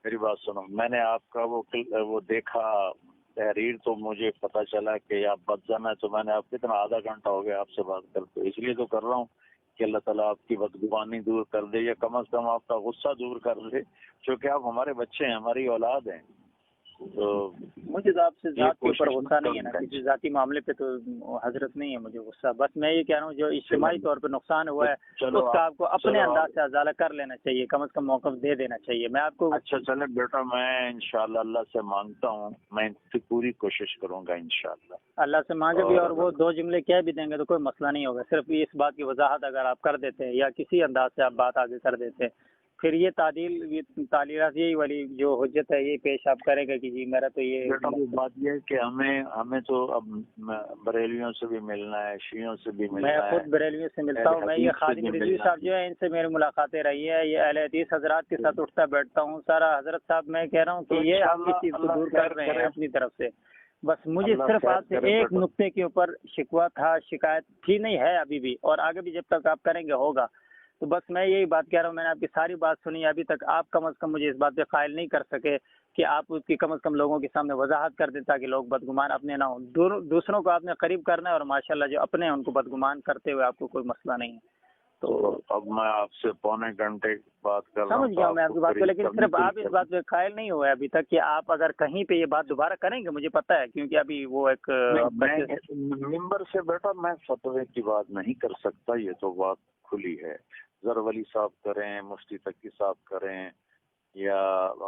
میری بات سنو، میں نے آپ کا وہ دیکھا تحریر تو مجھے پتا چلا کہ آپ بدزن ہے. تو میں نے آپ کتنا آدھا گھنٹہ ہو گیا آپ سے بات کرتے، اس لیے تو کر رہا ہوں کہ اللہ تعالیٰ آپ کی بدگمانی دور کر دے، یا کم از کم آپ کا غصہ دور کر دے، کیونکہ آپ ہمارے بچے ہیں، ہماری اولاد ہیں. تو مجھے تو آپ سے ذات کے اوپر کوشش غصہ نہیں ہے نا، کروں گا کسی ذاتی معاملے پہ تو حضرت نہیں ہے مجھے غصہ، بس میں یہ کہہ رہا ہوں جو اجتماعی طور پہ نقصان ہوا ہے چلو اس کا آپ کو اپنے چلو انداز سے ازالہ کر لینا چاہیے، کم از کم موقف دے دینا چاہیے۔ میں آپ کو اچھا چلے بیٹا، میں انشاءاللہ اللہ سے مانگتا ہوں، میں اس کی پوری کوشش کروں گا انشاءاللہ۔ اللہ سے مانگے بھی اور وہ دو جملے کہہ بھی دیں گے تو کوئی مسئلہ نہیں ہوگا، صرف اس بات کی وضاحت اگر آپ کر دیتے ہیں یا کسی انداز سے آپ بات آگے کر دیتے ہیں، پھر یہ تعلیرات یہی والی جو حجت ہے یہ پیش آپ کریں گے کہ جی میرا تو یہ بیٹا وہ بات یہ ہے کہ ہمیں تو اب بریلیوں سے بھی ملنا ہے، شیعوں سے بھی ملنا میں ہے، خود بریلویوں سے ملتا ہوں، میں یہ خادم رضوی صاحب جو ہے ان سے میری ملاقاتیں رہی ہے، یہ اہل حدیث حضرات کے ساتھ اٹھتا بیٹھتا ہوں سارا۔ حضرت صاحب میں کہہ رہا ہوں کہ یہ آپ اس چیز کو دور کر رہے ہیں اپنی طرف سے، بس مجھے صرف آپ سے ایک نقطے کے اوپر شکوہ تھا، شکایت تھی نہیں ہے ابھی بھی، اور آگے بھی جب تک آپ کریں گے ہوگا، تو بس میں یہی بات کہہ رہا ہوں، میں نے آپ کی ساری بات سنی، ابھی تک آپ کم از کم مجھے اس بات پہ قائل نہیں کر سکے کہ آپ اس کی کم از کم لوگوں کے سامنے وضاحت کر دیں تاکہ لوگ بدگمان اپنے نہ ہوں۔ دوسروں کو آپ نے قریب کرنا ہے اور ماشاءاللہ جو اپنے ہیں ان کو بدگمان کرتے ہوئے آپ کو کوئی مسئلہ نہیں ہے۔ تو اب میں آپ سے پونے گھنٹے بات کر رہا ہوں، سمجھ گیا میں آپ کی بات کو، لیکن صرف آپ اس بات پہ قائل نہیں ہوئے ابھی تک کہ آپ اگر کہیں پہ یہ بات دوبارہ کریں گے، مجھے پتہ ہے کیونکہ ابھی وہ ایک ممبر سے بیٹا میں فتوے کی بات نہیں کر سکتا، یہ تو بات کھلی ہے، ظہر ولی صاحب کریں، مفتی تقی صاحب کریں یا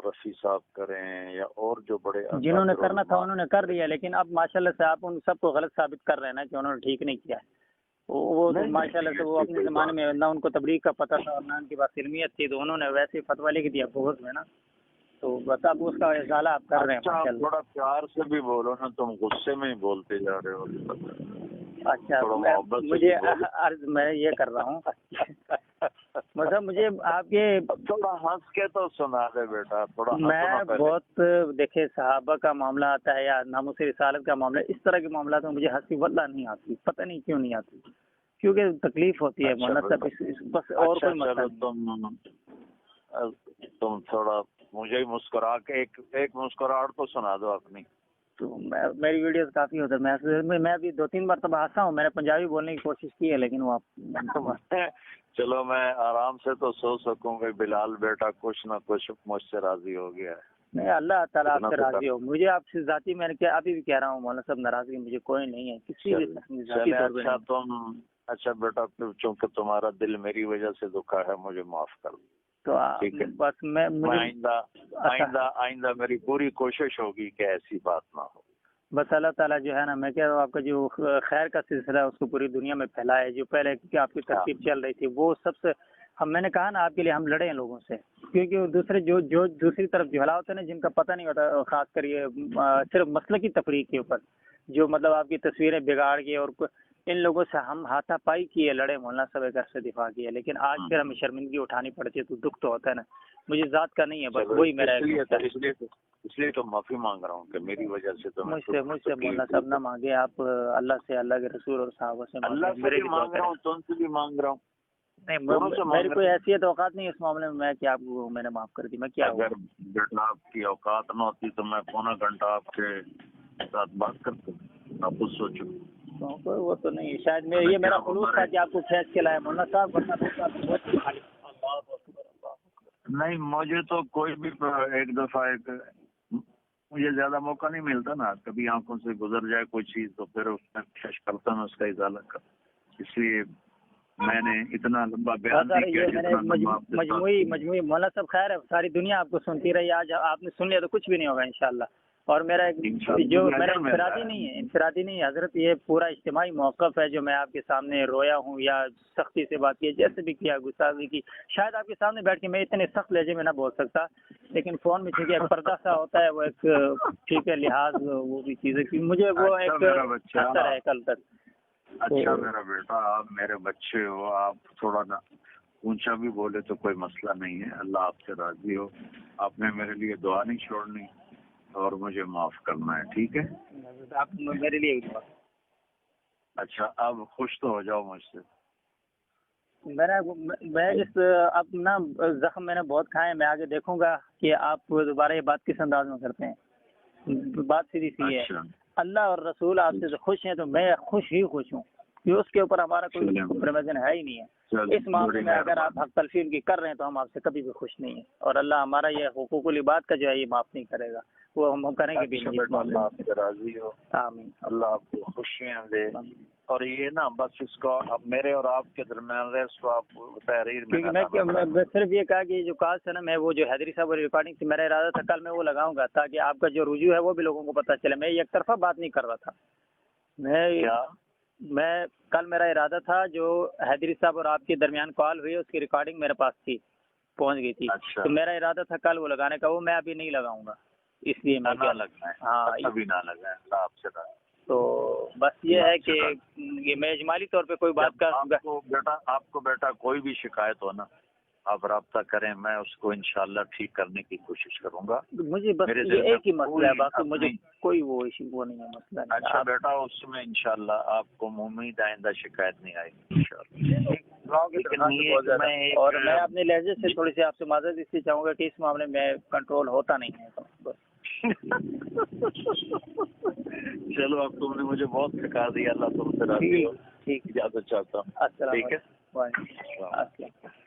رفیع صاحب کریں یا اور جو بڑے جنہوں نے کرنا تھا انہوں نے کر دیا، لیکن اب ماشاءاللہ سے آپ ان سب کو غلط ثابت کر رہے ہیں نا کہ انہوں نے ٹھیک نہیں کیا ہے۔ وہ ماشاءاللہ سے وہ اپنے زمانے میں نہ ان کو تبلیغ کا پتہ تھا اور نہ ان کے پاس علمیت تھی، تو انہوں نے ویسے فتویٰ لکھ دیا بغض میں نا، تو بس اب اس کا ازالہ آپ کر رہے ہیں ماشاءاللہ۔ تھوڑا پیار سے بھی بولو نا، تم غصے میں ہی بولتے جا رہے ہو۔ اچھا مجھے عرض میں یہ کر رہا ہوں مطلب مجھے آپ کے تھوڑا ہنس کے تو سنا دے بیٹا، تھوڑا میں بہت دیکھے صحابہ کا معاملہ آتا ہے یا ناموس رسالت کا معاملہ، اس طرح کے معاملات میں مجھے ہنسی واللہ نہیں آتی، پتہ نہیں کیوں نہیں آتی، کیونکہ تکلیف ہوتی ہے مولانا صاحب، بس اور کوئی مسئلہ نہیں۔ تم تھوڑا مجھے مسکرا کے ایک مسکراہٹ تو سنا دو اپنی۔ تو میری ویڈیوز کافی ہوتا ہے، میں ابھی 2-3 مرتبہ ہنسا ہوں، میں نے پنجابی بولنے کی کوشش کی ہے لیکن وہ چلو میں آرام سے تو سو سکوں گا، بلال بیٹا کچھ نہ کچھ مجھ سے راضی ہو گیا ہے۔ نہیں، اللہ تعالیٰ آپ سے راضی ہو، مجھے آپ سے ذاتی میں نے کیا ابھی بھی کہہ رہا ہوں مولانا صاحب، ناراضگی مجھے کوئی نہیں ہے کسی بھی ذاتی طور پہ نہیں۔ اچھا بیٹا، چونکہ تمہارا دل میری وجہ سے دکھا ہے، مجھے معاف کر دو، تو ٹھیک ہے؟ بس میں آئندہ میری پوری کوشش ہوگی کہ ایسی بات نہ ہو۔ بس اللہ تعالیٰ جو ہے نا، میں کہہ رہا ہوں آپ کا جو خیر کا سلسلہ ہے اس کو پوری دنیا میں پھیلائے، جو پہلے کہ آپ کی ترتیب چل رہی تھی وہ سب سے میں نے کہا نا آپ کے لیے ہم لڑے ہیں لوگوں سے، کیونکہ دوسرے جو دوسری طرف جھلا ہوتے ہیں نا، جن کا پتہ نہیں ہوتا، خاص کر یہ صرف مسلکی تفریق کے اوپر جو مطلب آپ کی تصویریں بگاڑ کے، اور ان لوگوں سے ہم ہاتھا پائی کیے، لڑے، مولانا صاحب گھر سے دفاع کیا، لیکن آج پھر ہمیں شرمندگی اٹھانی پڑتی ہے تو دکھ تو ہوتا ہے نا، مجھے ذات کا نہیں ہے، بس وہی میرا اس لیے تو معافی مانگ رہا ہوں کہ میری وجہ سے تو مجھ سے مولانا صاحب نہ مانگے آپ، اللہ سے، اللہ کے رسول اور صحابہ سے اللہ سے بھی مانگ رہا ہوں، تم سے بھی مانگ رہا ہوں، نہیں میری کوئی حیثیت اوقات نہیں اس معاملے میں کہ آپ کو میں نے معاف کر دی، میں کیا اگر بیٹا آپ کی اوقات نہ ہوتی تو میں پونا گھنٹہ آپ کے ساتھ بات کرتا ہوں، آپ خود سوچو۔ وہ تو نہیں، شاید یہ میرا خلوص تھا کہ آپ کو کھینچ کے لایا مولانا صاحب، نہیں مجھے تو کوئی بھی ایک دفعہ مجھے زیادہ موقع نہیں ملتا نا، کبھی آنکھوں سے گزر جائے کوئی چیز تو پھر اس میں کوشش کرتا ہوں اس کا ازالہ کر، اس لیے میں نے اتنا لمبا بیان نہیں کیا جتنا مجموعی مولانا صاحب خیر ہے، ساری دنیا آپ کو سنتی رہی، آج آپ نے سن لیا تو کچھ بھی نہیں ہوگا انشاءاللہ۔ اور میرا جو میرا انفرادی نہیں ہے حضرت، یہ پورا اجتماعی موقف ہے جو میں آپ کے سامنے رویا ہوں یا سختی سے بات کی، جیسے بھی کیا، گستاخی کی، شاید آپ کے سامنے بیٹھ کے میں اتنے سخت لہجے میں نہ بول سکتا، لیکن فون میں چونکہ ایک پردہ سا ہوتا ہے، وہ ایک ٹھیک ہے لحاظ وہ بھی چیزیں کہ مجھے وہ ایک اثر ہے کل تک۔ اچھا میرا بیٹا، آپ میرے بچے ہو، آپ تھوڑا نا اونچا بھی بولے تو کوئی مسئلہ نہیں ہے، اللہ آپ سے راضی ہو، آپ نے میرے لیے دعا نہیں چھوڑنی اور مجھے معاف کرنا ہے، ٹھیک ہے؟ آپ میرے لیے اچھا اب خوش تو ہو جاؤ مجھ سے۔ میں اس اپنا زخم میں نے بہت کھائے، میں آگے دیکھوں گا کہ آپ دوبارہ یہ بات کس انداز میں کرتے ہیں۔ بات سیدھی سی ہے، اللہ اور رسول آپ سے خوش ہیں تو میں خوش ہوں، اس کے اوپر ہمارا کوئی پرویژن ہے ہی نہیں ہے. اس معاملے میں اگر آپ حق تلفی ان کی کر رہے ہیں تو ہم آپ سے کبھی بھی خوش نہیں ہیں, اور اللہ ہمارا یہ حقوق العباد کا جو ہے یہ معاف نہیں کرے گا, وہ ہم کریں گے بھی نہیں. اللہ آپ سے راضی ہو, آمین. اللہ آپ کو خوشیاں دے. اور یہ نا بس اس کو اب میرے اور آپ کے درمیان رہے, اس کو آپ تحریر میں صرف یہ کہا کہ جو کال ہے نا, میں وہ جو حیدری صاحب والی ریکارڈنگ تھی, میرا ارادہ تھا کل میں وہ لگاؤں گا تاکہ آپ کا جو رجوع ہے وہ بھی لوگوں کو پتہ چلے. میں ایک طرفہ بات نہیں کر رہا تھا. میں کل میرا ارادہ تھا جو حیدری صاحب اور آپ کے درمیان کال ہوئی اس کی ریکارڈنگ میرے پاس تھی, پہنچ گئی تھی. تو میرا ارادہ تھا کل وہ لگانے کا, وہ میں ابھی نہیں لگاؤں گا, اس لیے میں ابھی نہ لگائیں. اللہ آپ سے تو بس یہ ہے کہ یہ میں اجمالی طور پہ کوئی بات کر آپ کو بیٹا کوئی بھی شکایت ہو نا, آپ رابطہ کریں, میں اس کو انشاءاللہ ٹھیک کرنے کی کوشش کروں گا. مجھے بس یہ ایک ہی مسئلہ ہے, باقی مجھے کوئی وہ نہیں ہے مسئلہ. اچھا بیٹا, اس میں انشاءاللہ آپ کو امید آئندہ شکایت نہیں آئے گی انشاءاللہ. اور میں اپنے لہجے سے تھوڑی سی آپ سے معذرت اس لیے چاہوں گا کہ اس معاملے میں کنٹرول ہوتا نہیں ہے. چلو اب تم نے مجھے بہت سکھا دیا, اللہ تم سے راضی ہو. ٹھیک, اجازت چاہتا ہوں. السلام ٹھیک ہے, وعلیکم السلام.